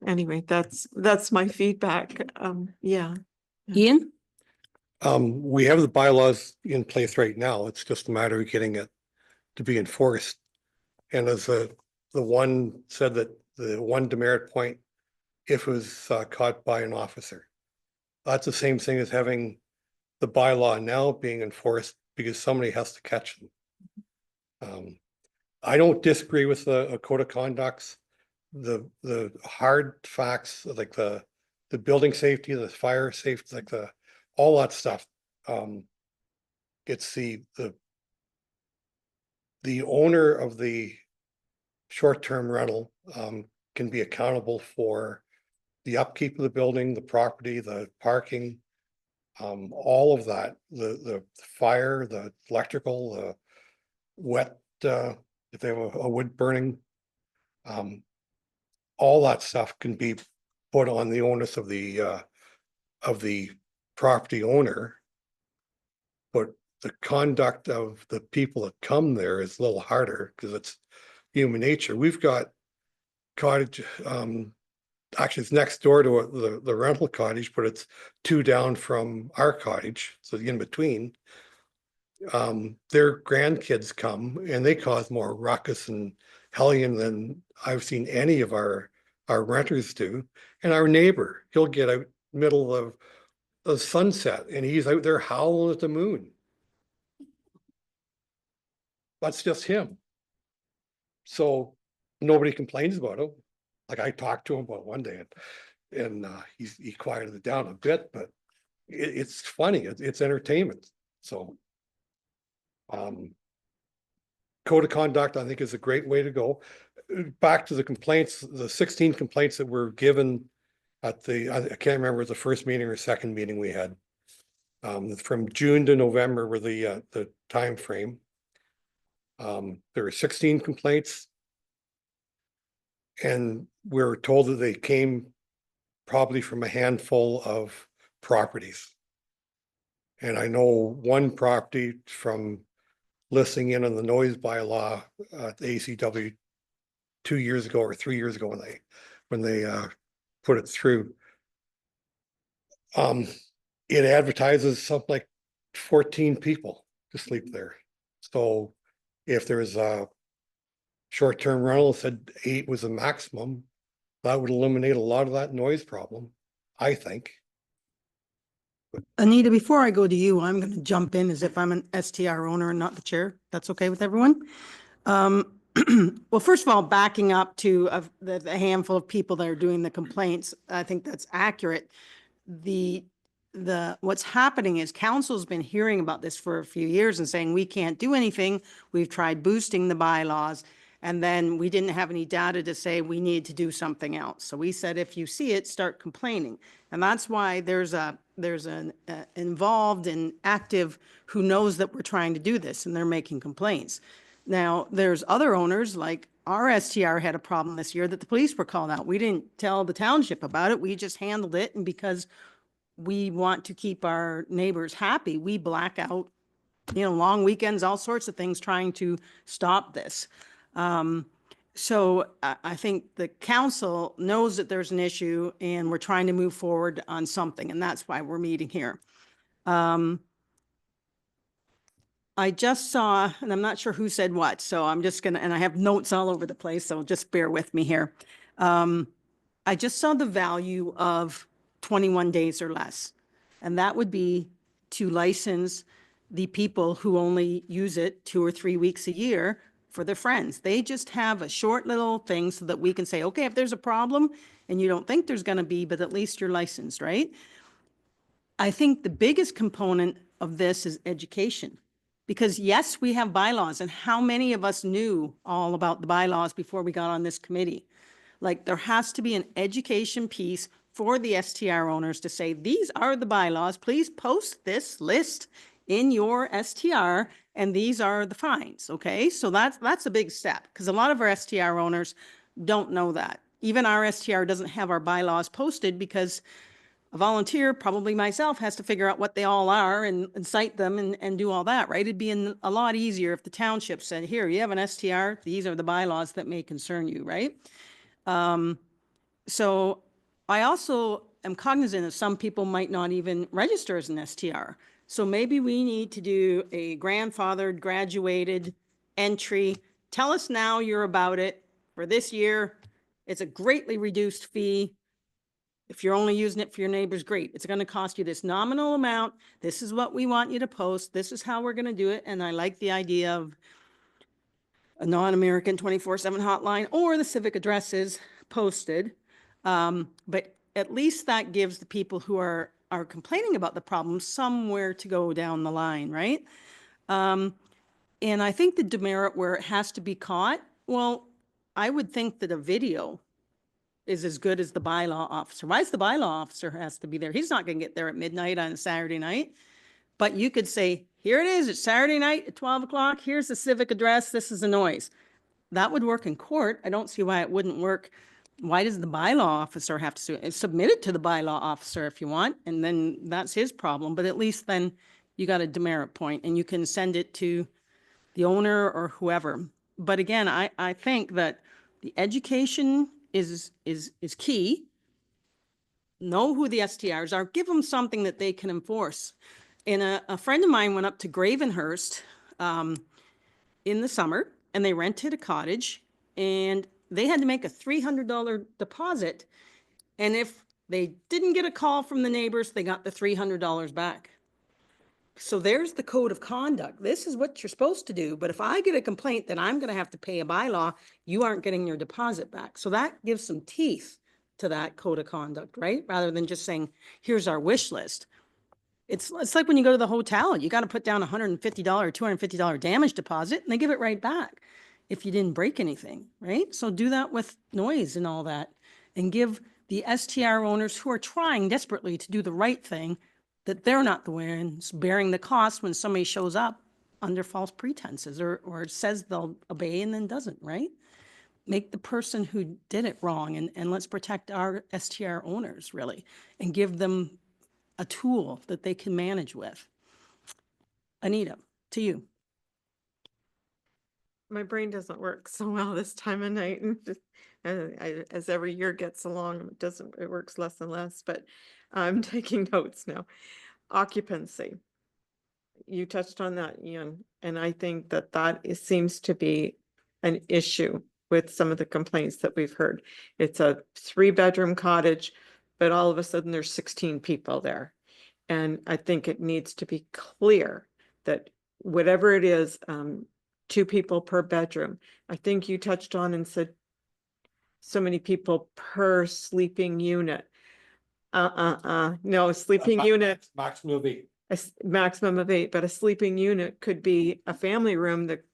anyway, that's my feedback. Yeah. Ian? We have the bylaws in place right now. It's just a matter of getting it to be enforced. And as the one said, that the one demerit point, if it was caught by an officer, that's the same thing as having the bylaw now being enforced because somebody has to catch them. I don't disagree with the code of conducts. The hard facts, like the building safety, the fire safety, like all that stuff. It's the owner of the short-term rental can be accountable for the upkeep of the building, the property, the parking, all of that, the fire, the electrical, the wet, if they have a wood burning, all that stuff can be put on the onus of the property owner. But the conduct of the people that come there is a little harder because it's human nature. We've got cottage, actually it's next door to the rental cottage, but it's 2 down from our cottage, so in between. Their grandkids come and they cause more ruckus and hellion than I've seen any of our renters do. And our neighbor, he'll get out middle of the sunset and he's out there howling at the moon. That's just him. So nobody complains about him. Like I talked to him about one day and he quieted it down a bit, but it's funny. It's entertainment. So code of conduct, I think, is a great way to go. Back to the complaints, the 16 complaints that were given at I can't remember the first meeting or second meeting we had. From June to November were the time frame. There were 16 complaints. And we were told that they came probably from a handful of properties. And I know one property from listening in on the noise bylaw at the ACW 2 years ago or 3 years ago when they put it through. It advertises something like 14 people to sleep there. So if there's a short-term rental said 8 was a maximum, that would eliminate a lot of that noise problem, I think. Anita, before I go to you, I'm going to jump in as if I'm an STR owner and not the chair. That's okay with everyone? Well, first of all, backing up to the handful of people that are doing the complaints, I think that's accurate. What's happening is council's been hearing about this for a few years and saying, we can't do anything. We've tried boosting the bylaws. And then we didn't have any data to say we need to do something else. So we said, if you see it, start complaining. And that's why there's an involved and active who knows that we're trying to do this and they're making complaints. Now, there's other owners, like our STR had a problem this year that the police were called out. We didn't tell the township about it. We just handled it. And because we want to keep our neighbors happy, we black out, long weekends, all sorts of things trying to stop this. So I think the council knows that there's an issue and we're trying to move forward on something, and that's why we're meeting here. I just saw, and I'm not sure who said what, so I'm just gonna, and I have notes all over the place, so just bear with me here. I just saw the value of 21 days or less, and that would be to license the people who only use it 2 or 3 weeks a year for their friends. They just have a short little thing so that we can say, okay, if there's a problem and you don't think there's going to be, but at least you're licensed, right? I think the biggest component of this is education. Because yes, we have bylaws, and how many of us knew all about the bylaws before we got on this committee? Like, there has to be an education piece for the STR owners to say, these are the bylaws, please post this list in your STR, and these are the fines, okay? So that's a big step, because a lot of our STR owners don't know that. Even our STR doesn't have our bylaws posted because a volunteer, probably myself, has to figure out what they all are and cite them and do all that, right? It'd be a lot easier if the township said, here, you have an STR, these are the bylaws that may concern you, right? So I also am cognizant that some people might not even register as an STR. So maybe we need to do a grandfathered, graduated entry. Tell us now you're about it for this year. It's a greatly reduced fee. If you're only using it for your neighbors, great. It's going to cost you this nominal amount. This is what we want you to post. This is how we're going to do it. And I like the idea of a non-American 24/7 hotline or the civic addresses posted. But at least that gives the people who are complaining about the problem somewhere to go down the line, right? And I think the demerit where it has to be caught, well, I would think that a video is as good as the bylaw officer. Why is the bylaw officer has to be there? He's not going to get there at midnight on a Saturday night. But you could say, here it is, it's Saturday night at 12 o'clock. Here's the civic address. This is a noise. That would work in court. I don't see why it wouldn't work. Why does the bylaw officer have to submit it to the bylaw officer if you want? And then that's his problem. But at least then you got a demerit point and you can send it to the owner or whoever. But again, I think that the education is key. Know who the STRs are. Give them something that they can enforce. And a friend of mine went up to Gravenhurst in the summer, and they rented a cottage, and they had to make a $300 deposit. And if they didn't get a call from the neighbors, they got the $300 back. So there's the code of conduct. This is what you're supposed to do. But if I get a complaint that I'm going to have to pay a bylaw, you aren't getting your deposit back. So that gives some teeth to that code of conduct, right? Rather than just saying, here's our wish list. It's like when you go to the hotel, you got to put down $150, $250 damage deposit, and they give it right back if you didn't break anything, right? So do that with noise and all that, and give the STR owners who are trying desperately to do the right thing, that they're not the ones bearing the cost when somebody shows up under false pretenses or says they'll obey and then doesn't, right? Make the person who did it wrong, and let's protect our STR owners, really, and give them a tool that they can manage with. Anita, to you. My brain doesn't work so well this time of night, and as every year gets along, it works less and less, but I'm taking notes now. Occupancy. You touched on that, Ian, and I think that seems to be an issue with some of the complaints that we've heard. It's a 3-bedroom cottage, but all of a sudden there's 16 people there. And I think it needs to be clear that whatever it is, 2 people per bedroom. I think you touched on and said so many people per sleeping unit. No, a sleeping unit, Maximum of 8. maximum of 8, but a sleeping unit could be a family room that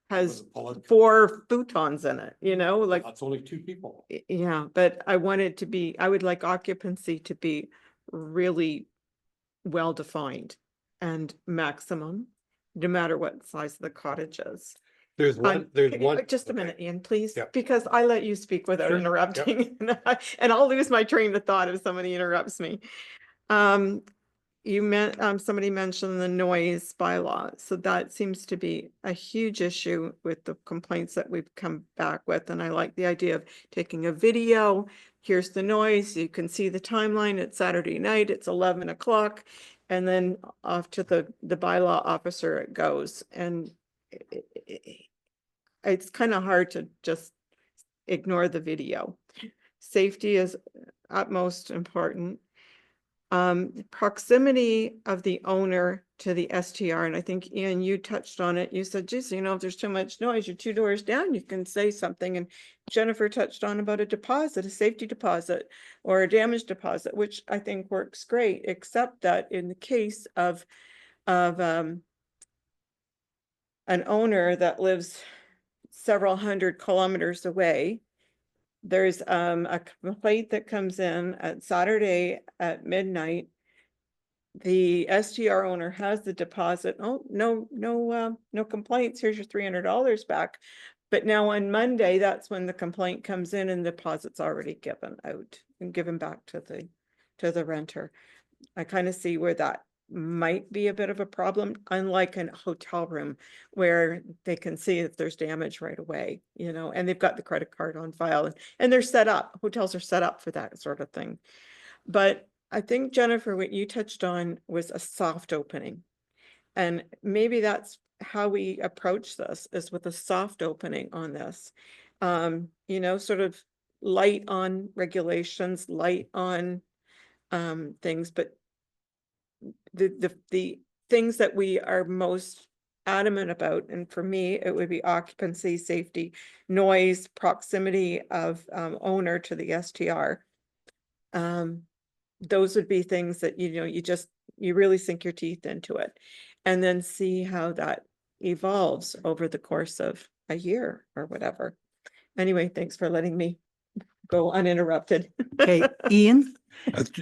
has Apologize. 4 futons in it, you know, like, That's only 2 people. yeah, but I want it to be, I would like occupancy to be really well defined and maximum, no matter what size of the cottage is. There's one, Just a okay. minute, Ian, please, Yep. because I let you speak without Sure, interrupting. And I'll lose my train of thought if somebody interrupts me. You meant, somebody mentioned the noise bylaw, so that seems to be a huge issue with the complaints that we've come back with, and I like the idea of taking a video. Here's the noise, you can see the timeline, it's Saturday night, it's 11 o'clock, and then off to the bylaw officer it goes, and it's kind of hard to just ignore the video. Safety is utmost important. Proximity of the owner to the STR, and I think Ian, you touched on it. You said, geez, you know, if there's too much noise, you're 2 doors down, you can say something. And Jennifer touched on about a deposit, a safety deposit or a damage deposit, which I think works great, except that in the case of an owner that lives several hundred kilometers away, there's a complaint that comes in at Saturday at midnight. The STR owner has the deposit. Oh, no complaints. Here's your $300 back. But now on Monday, that's when the complaint comes in and the deposit's already given out and given back to the renter. I kind of see where that might be a bit of a problem, unlike a hotel room where they can see if there's damage right away, you know, and they've got the credit card on file and they're set up. Hotels are set up for that sort of thing. But I think, Jennifer, what you touched on was a soft opening. And maybe that's how we approach this, is with a soft opening on this. You know, sort of light on regulations, light on things, but the things that we are most adamant about, and for me, it would be occupancy, safety, noise, proximity of owner to the STR. Those would be things that, you know, you really sink your teeth into it and then see how that evolves over the course of a year or whatever. Anyway, thanks for letting me go uninterrupted. Okay, Ian?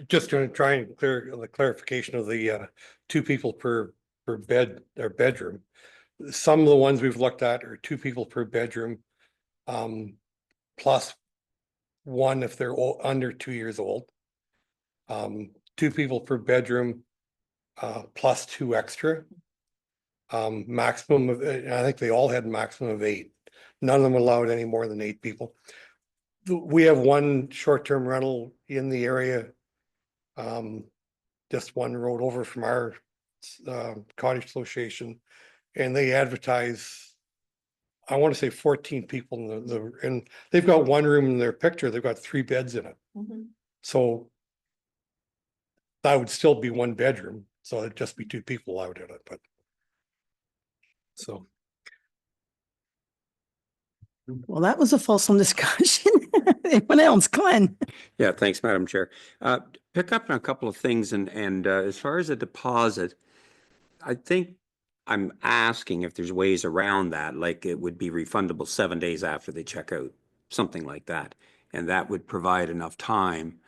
Just going to try and clear the clarification of the 2 people per bed or bedroom. Some of the ones we've looked at are 2 people per bedroom, plus 1 if they're under 2 years old. 2 people per bedroom, plus 2 extra. Maximum of, I think they all had maximum of 8. None of them allowed any more than 8 people. We have 1 short-term rental in the area. Just 1 road over from our cottage association, and they advertise, I want to say 14 people and they've got 1 room in their picture, they've got 3 beds in it. So that would still be 1 bedroom, so it'd just be 2 people out in it, but so. Well, that was a fulsome discussion. Anyone else? Glenn? Yeah, thanks, Madam Chair. Pick up on a couple of things, and as far as a deposit, I think I'm asking if there's ways around that, like it would be refundable 7 days after they check out, something like that. And that would provide enough time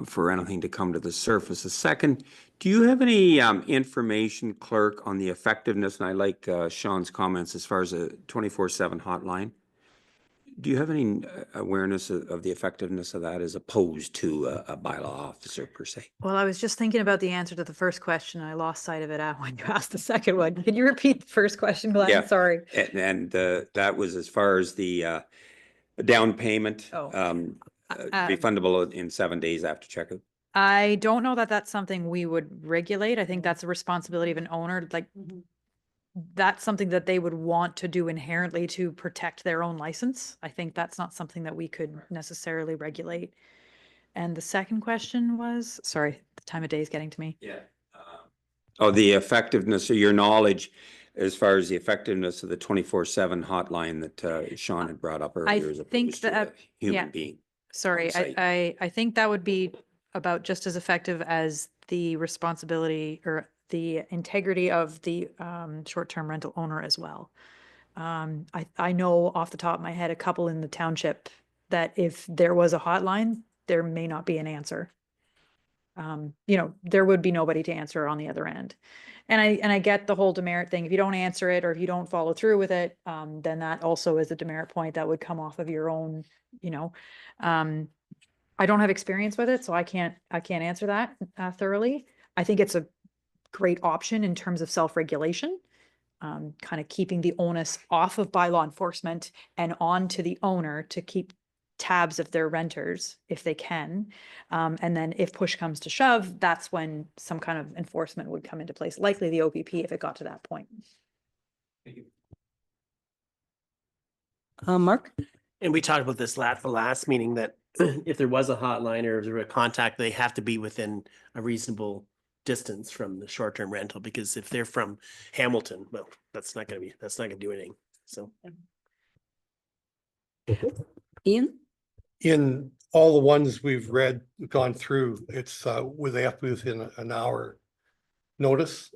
for anything to come to the surface. The second, do you have any information, clerk, on the effectiveness? And I like Sean's comments as far as a 24/7 hotline. Do you have any awareness of the effectiveness of that as opposed to a bylaw officer per se? Well, I was just thinking about the answer to the first question. I lost sight of it when you asked the second one. Can you repeat the first question, Glenn? Yeah. Sorry. And that was as far as the down payment, Oh. refundable in 7 days after checkout. I don't know that that's something we would regulate. I think that's a responsibility of an owner. Like, that's something that they would want to do inherently to protect their own license. I think that's not something that we could necessarily regulate. And the second question was, sorry, the time of day is getting to me. Yeah. Oh, the effectiveness of your knowledge as far as the effectiveness of the 24/7 hotline that Sean had brought up earlier as think opposed to that- a human yeah. being. Sorry, on-site. I think that would be about just as effective as the responsibility or the integrity of the short-term rental owner as well. I know off the top of my head, a couple in the township that if there was a hotline, there may not be an answer. You know, there would be nobody to answer on the other end. And I get the whole demerit thing. If you don't answer it or if you don't follow through with it, then that also is a demerit point that would come off of your own, you know. I don't have experience with it, so I can't answer that thoroughly. I think it's a great option in terms of self-regulation, kind of keeping the onus off of bylaw enforcement and on to the owner to keep tabs of their renters if they can. And then if push comes to shove, that's when some kind of enforcement would come into place, likely the OPP if it got to that point. Mark? And we talked about this the last meeting that if there was a hotline or if there were a contact, they have to be within a reasonable distance from the short-term rental, because if they're from Hamilton, well, that's not gonna do anything. So. Ian? In all the ones we've read, gone through, it's where they have to be within an hour notice.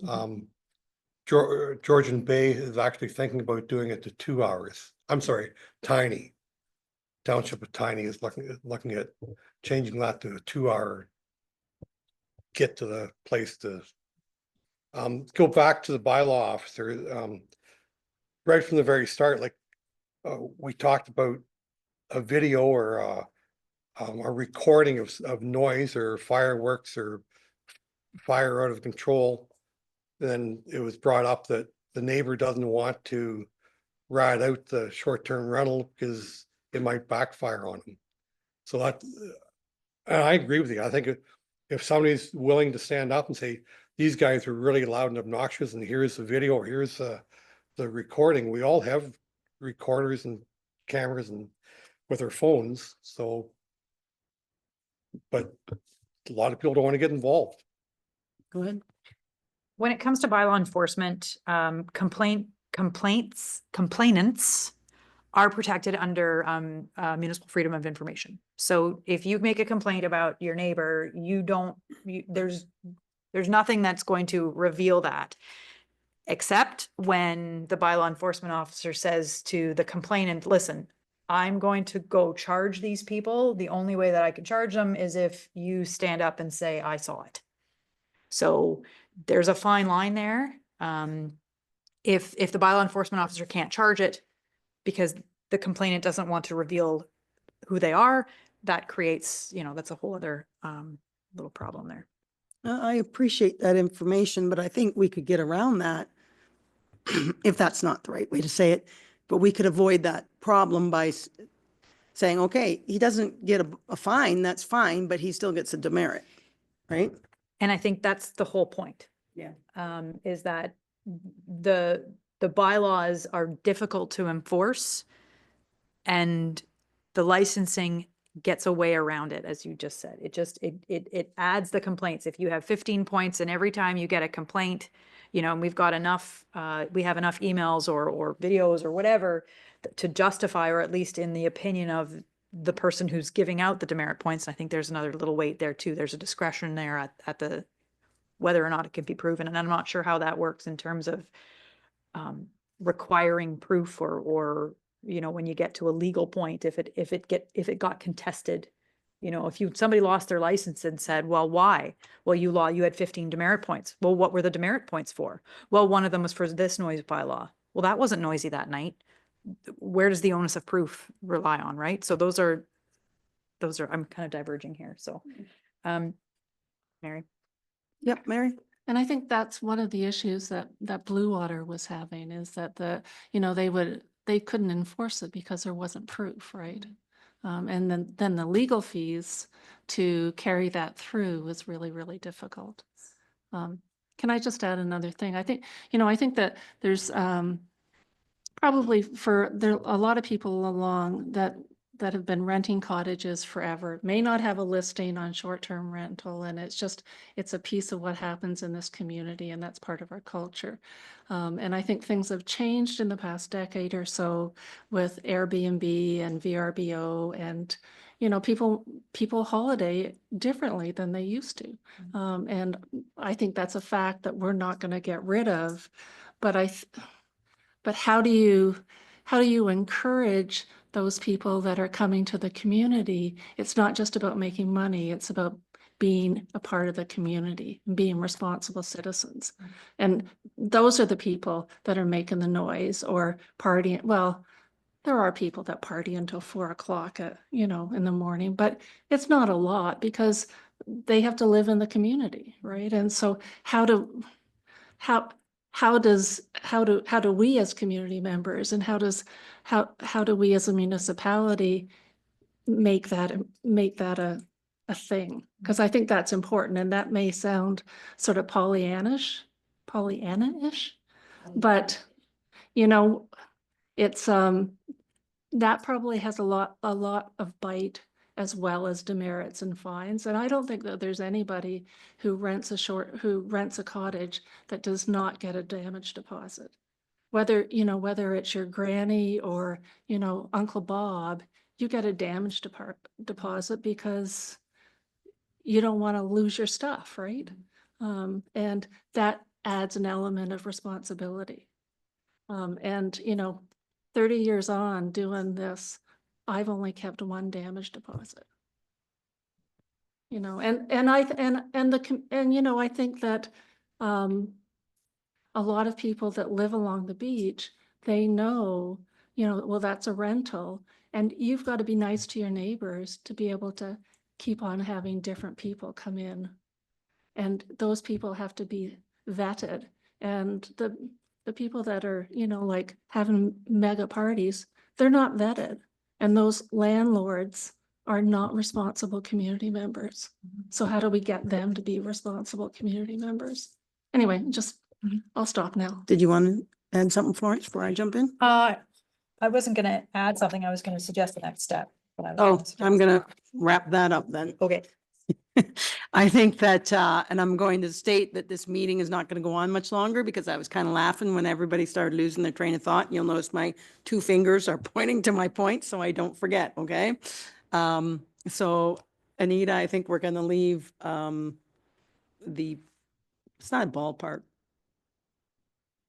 Georgian Bay is actually thinking about doing it to 2 hours. I'm sorry, Tiny. Township of Tiny is looking at changing that to a 2-hour get to the place to go back to the bylaw officer. Right from the very start, like we talked about a video or a recording of noise or fireworks or fire out of control. Then it was brought up that the neighbor doesn't want to ride out the short-term rental because it might backfire on him. So that, and I agree with you. I think if somebody's willing to stand up and say, these guys are really loud and obnoxious and here's the video, or here's the recording, we all have recorders and cameras and with our phones. So, but a lot of people don't want to get involved. Go ahead. When it comes to bylaw enforcement, complainants are protected under municipal freedom of information. So if you make a complaint about your neighbor, there's nothing that's going to reveal that, except when the bylaw enforcement officer says to the complainant, listen, I'm going to go charge these people. The only way that I can charge them is if you stand up and say, I saw it. So there's a fine line there. If the bylaw enforcement officer can't charge it because the complainant doesn't want to reveal who they are, that creates, that's a whole other little problem there. I appreciate that information, but I think we could get around that if that's not the right way to say it. But we could avoid that problem by saying, okay, he doesn't get a fine, that's fine, but he still gets a demerit, right? And I think that's the whole point. Yeah. Is that the bylaws are difficult to enforce and the licensing gets a way around it, as you just said. It adds the complaints. If you have 15 points and every time you get a complaint, and we've got enough, we have enough emails or videos or whatever to justify, or at least in the opinion of the person who's giving out the demerit points. And I think there's another little weight there too. There's a discretion there at the whether or not it can be proven. And I'm not sure how that works in terms of requiring proof or when you get to a legal point, if it got contested, if somebody lost their license and said, well, why? Well, you had 15 demerit points. Well, what were the demerit points for? Well, one of them was for this noise bylaw. Well, that wasn't noisy that night. Where does the onus of proof rely on, right? So those are, I'm kind of diverging here. So, Mary. Yep, Mary? And I think that's one of the issues that Blue Water was having, is that they couldn't enforce it because there wasn't proof, right? And then the legal fees to carry that through was really, really difficult. Can I just add another thing? I think that there's probably a lot of people along that that have been renting cottages forever, may not have a listing on short-term rental, and it's a piece of what happens in this community, and that's part of our culture. And I think things have changed in the past decade or so with Airbnb and VRBO, and, you know, people holiday differently than they used to. And I think that's a fact that we're not going to get rid of, but but how do you encourage those people that are coming to the community? It's not just about making money, it's about being a part of the community, being responsible citizens. And those are the people that are making the noise or partying. Well, there are people that party until 4 o'clock in the morning, but it's not a lot because they have to live in the community, right? And so how do we as community members, and how do we as a municipality make that a thing? Because I think that's important, and that may sound sort of Pollyanna-ish, but you know, it's that probably has a lot of bite as well as demerits and fines. And I don't think that there's anybody who rents a cottage that does not get a damage deposit. Whether it's your granny or, Uncle Bob, you get a damage deposit because you don't want to lose your stuff, right? And that adds an element of responsibility. And 30 years on doing this, I've only kept one damage deposit. I think that a lot of people that live along the beach, they know, well, that's a rental, and you've got to be nice to your neighbors to be able to keep on having different people come in. And those people have to be vetted. And the people that are, like having mega parties, they're not vetted. And those landlords are not responsible community members. So how do we get them to be responsible community members? Anyway, I'll stop now. Did you want to add something, Florence, before I jump in? I wasn't gonna add something, I was gonna suggest the next step. Oh, I'm gonna wrap that up then. Okay. I think that, and I'm going to state that this meeting is not going to go on much longer because I was kind of laughing when everybody started losing their train of thought. You'll notice my 2 fingers are pointing to my point, so I don't forget, okay? So Anita, I think we're going to leave it's not a ballpark,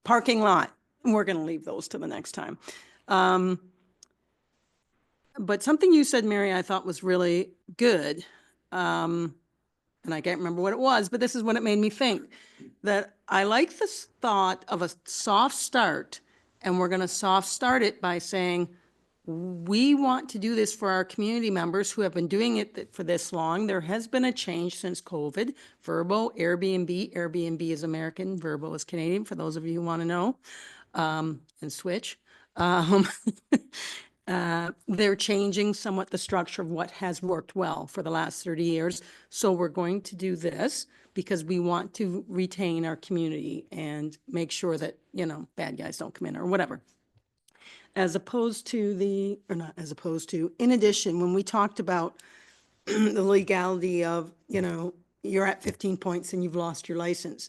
parking lot. We're going to leave those to the next time. But something you said, Mary, I thought was really good. And I can't remember what it was, but this is what it made me think, that I like this thought of a soft start, and we're going to soft start it by saying, we want to do this for our community members who have been doing it for this long. There has been a change since COVID. Verbo, Airbnb is American, Verbo is Canadian, for those of you who want to know, and switch. They're changing somewhat the structure of what has worked well for the last 30 years. So we're going to do this because we want to retain our community and make sure that, bad guys don't come in or whatever. In addition, when we talked about the legality of, you're at 15 points and you've lost your license.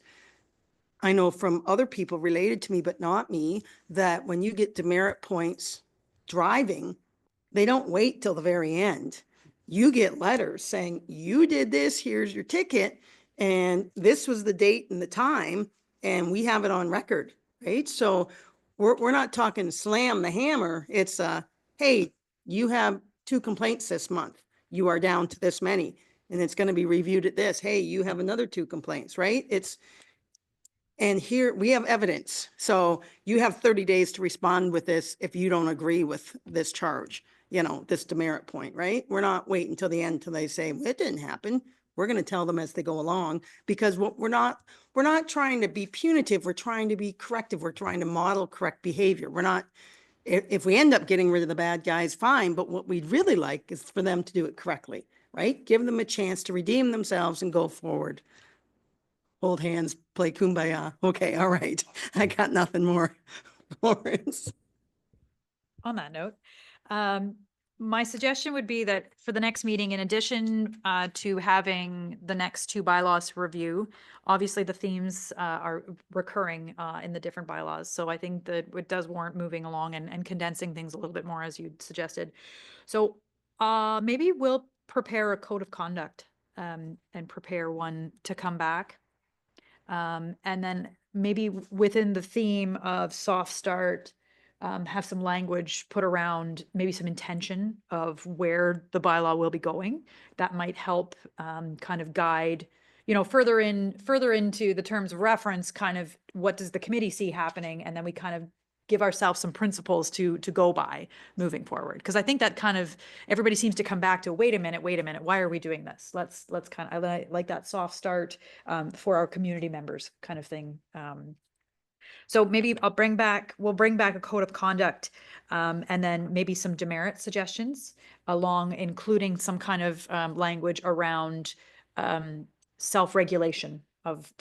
I know from other people related to me, but not me, that when you get demerit points driving, they don't wait till the very end. You get letters saying, you did this, here's your ticket, and this was the date and the time, and we have it on record, right? So we're not talking slam the hammer. It's hey, you have 2 complaints this month. You are down to this many, and it's going to be reviewed at this. Hey, you have another 2 complaints, right? And here we have evidence. So you have 30 days to respond with this if you don't agree with this charge, this demerit point, right? We're not waiting until the end till they say it didn't happen. We're going to tell them as they go along, because we're not trying to be punitive. We're trying to be corrective. We're trying to model correct behavior. We're not, if we end up getting rid of the bad guys, fine. But what we'd really like is for them to do it correctly, right? Give them a chance to redeem themselves and go forward. Hold hands, play kumbaya. Okay, all right. I got nothing more. Florence. On that note, My suggestion would be that for the next meeting, in addition to having the next two bylaws to review, obviously the themes are recurring in the different bylaws. So I think that it does warrant moving along and condensing things a little bit more as you suggested. So maybe we'll prepare a code of conduct and prepare one to come back. And then maybe within the theme of soft start, have some language put around maybe some intention of where the bylaw will be going. That might help kind of guide, further into the terms of reference, kind of what does the committee see happening? And then we kind of give ourselves some principles to go by moving forward. Because I think that kind of, everybody seems to come back to, wait a minute, why are we doing this? Let's kind of, I like that soft start for our community members kind of thing. So maybe we'll bring back a code of conduct, and then maybe some demerit suggestions including some kind of language around self-regulation of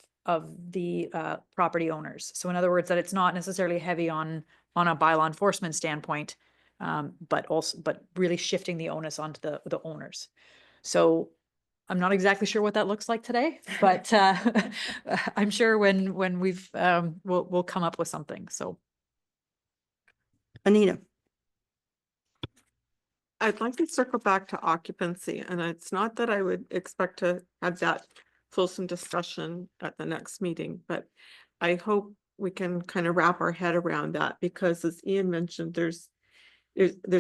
the property owners. So in other words, that it's not necessarily heavy on a bylaw enforcement standpoint, but really shifting the onus onto the owners. So I'm not exactly sure what that looks like today, but I'm sure when we've we'll come up with something. So Anita? I'd like to circle back to occupancy, and it's not that I would expect to have that fulsome discussion at the next meeting, but I hope we can kind of wrap our head around that, because as Ian mentioned, there's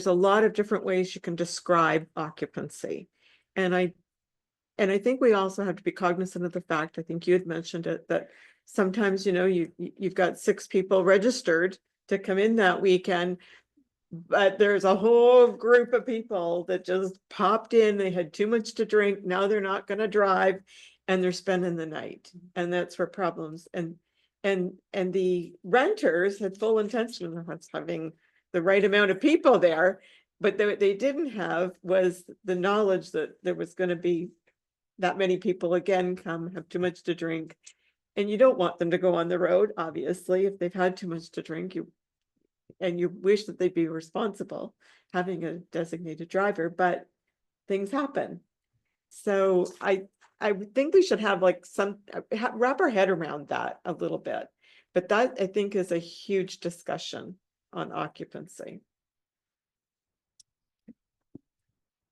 a lot of different ways you can describe occupancy. And I think we also have to be cognizant of the fact, I think you had mentioned it, that sometimes, you've got 6 people registered to come in that weekend, but there's a whole group of people that just popped in, they had too much to drink, now they're not going to drive, and they're spending the night. And that's where problems, and the renters had full intention of us having the right amount of people there, but what they didn't have was the knowledge that there was going to be that many people again come, have too much to drink. And you don't want them to go on the road, obviously, if they've had too much to drink, you wish that they'd be responsible having a designated driver, but things happen. So I would think we should have like wrap our head around that a little bit, but that I think is a huge discussion on occupancy.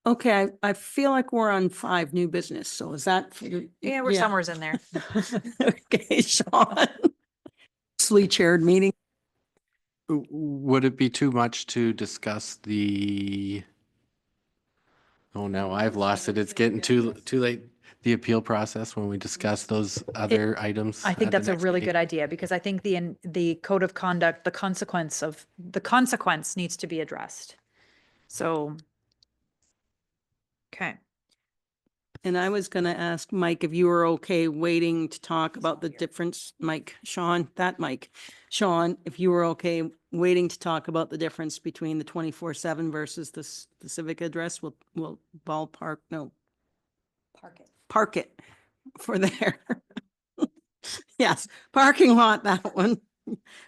Okay, I feel like we're on 5 new business, so is that? yeah, we're somewhere in there. Okay, Sean. Chaired meeting. Would it be too much to discuss oh no, I've lost it. It's getting too late. The appeal process when we discuss those other items. I think at the that's a next really meeting? good idea, because I think the code of conduct, the consequence needs to be addressed. So, okay. And I was going to ask Mike if you were okay waiting to talk about the difference, Sean, if you were okay waiting to talk about the difference between the 24/7 versus the civic address, we'll park it for there. Yes, parking lot, that one.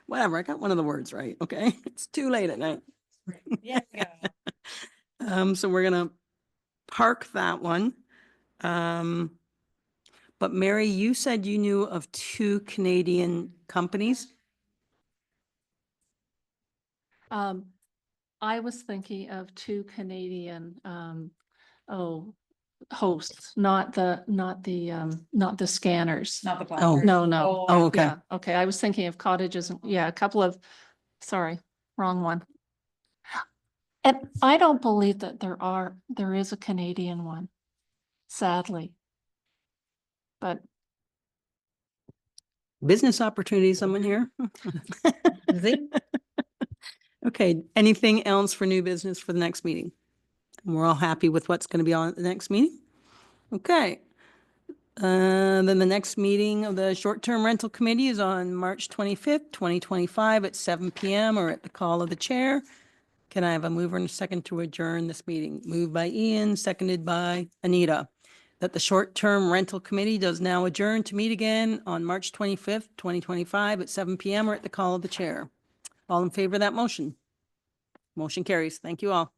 Whatever, I got one of the words right, okay? It's too late at night. Yeah. So we're gonna park that one. But Mary, you said you knew of 2 Canadian companies. I was thinking of 2 Canadian, hosts, not the scanners. Not the Oh. No. Oh, okay. Yeah, okay, I was thinking of cottages, a couple of, sorry, wrong one. And I don't believe that there is a Canadian one, sadly. But Business opportunity, someone here? Zing. Okay, anything else for new business for the next meeting? We're all happy with what's going to be on at the next meeting? Okay. Then the next meeting of the short-term rental committee is on March 25th, 2025 at 7 PM or at the call of the chair. Can I have a mover and a second to adjourn this meeting? Moved by Ian, seconded by Anita. That the short-term rental committee does now adjourn to meet again on March 25th, 2025 at 7 PM or at the call of the chair. All in favor of that motion? Motion carries. Thank you all.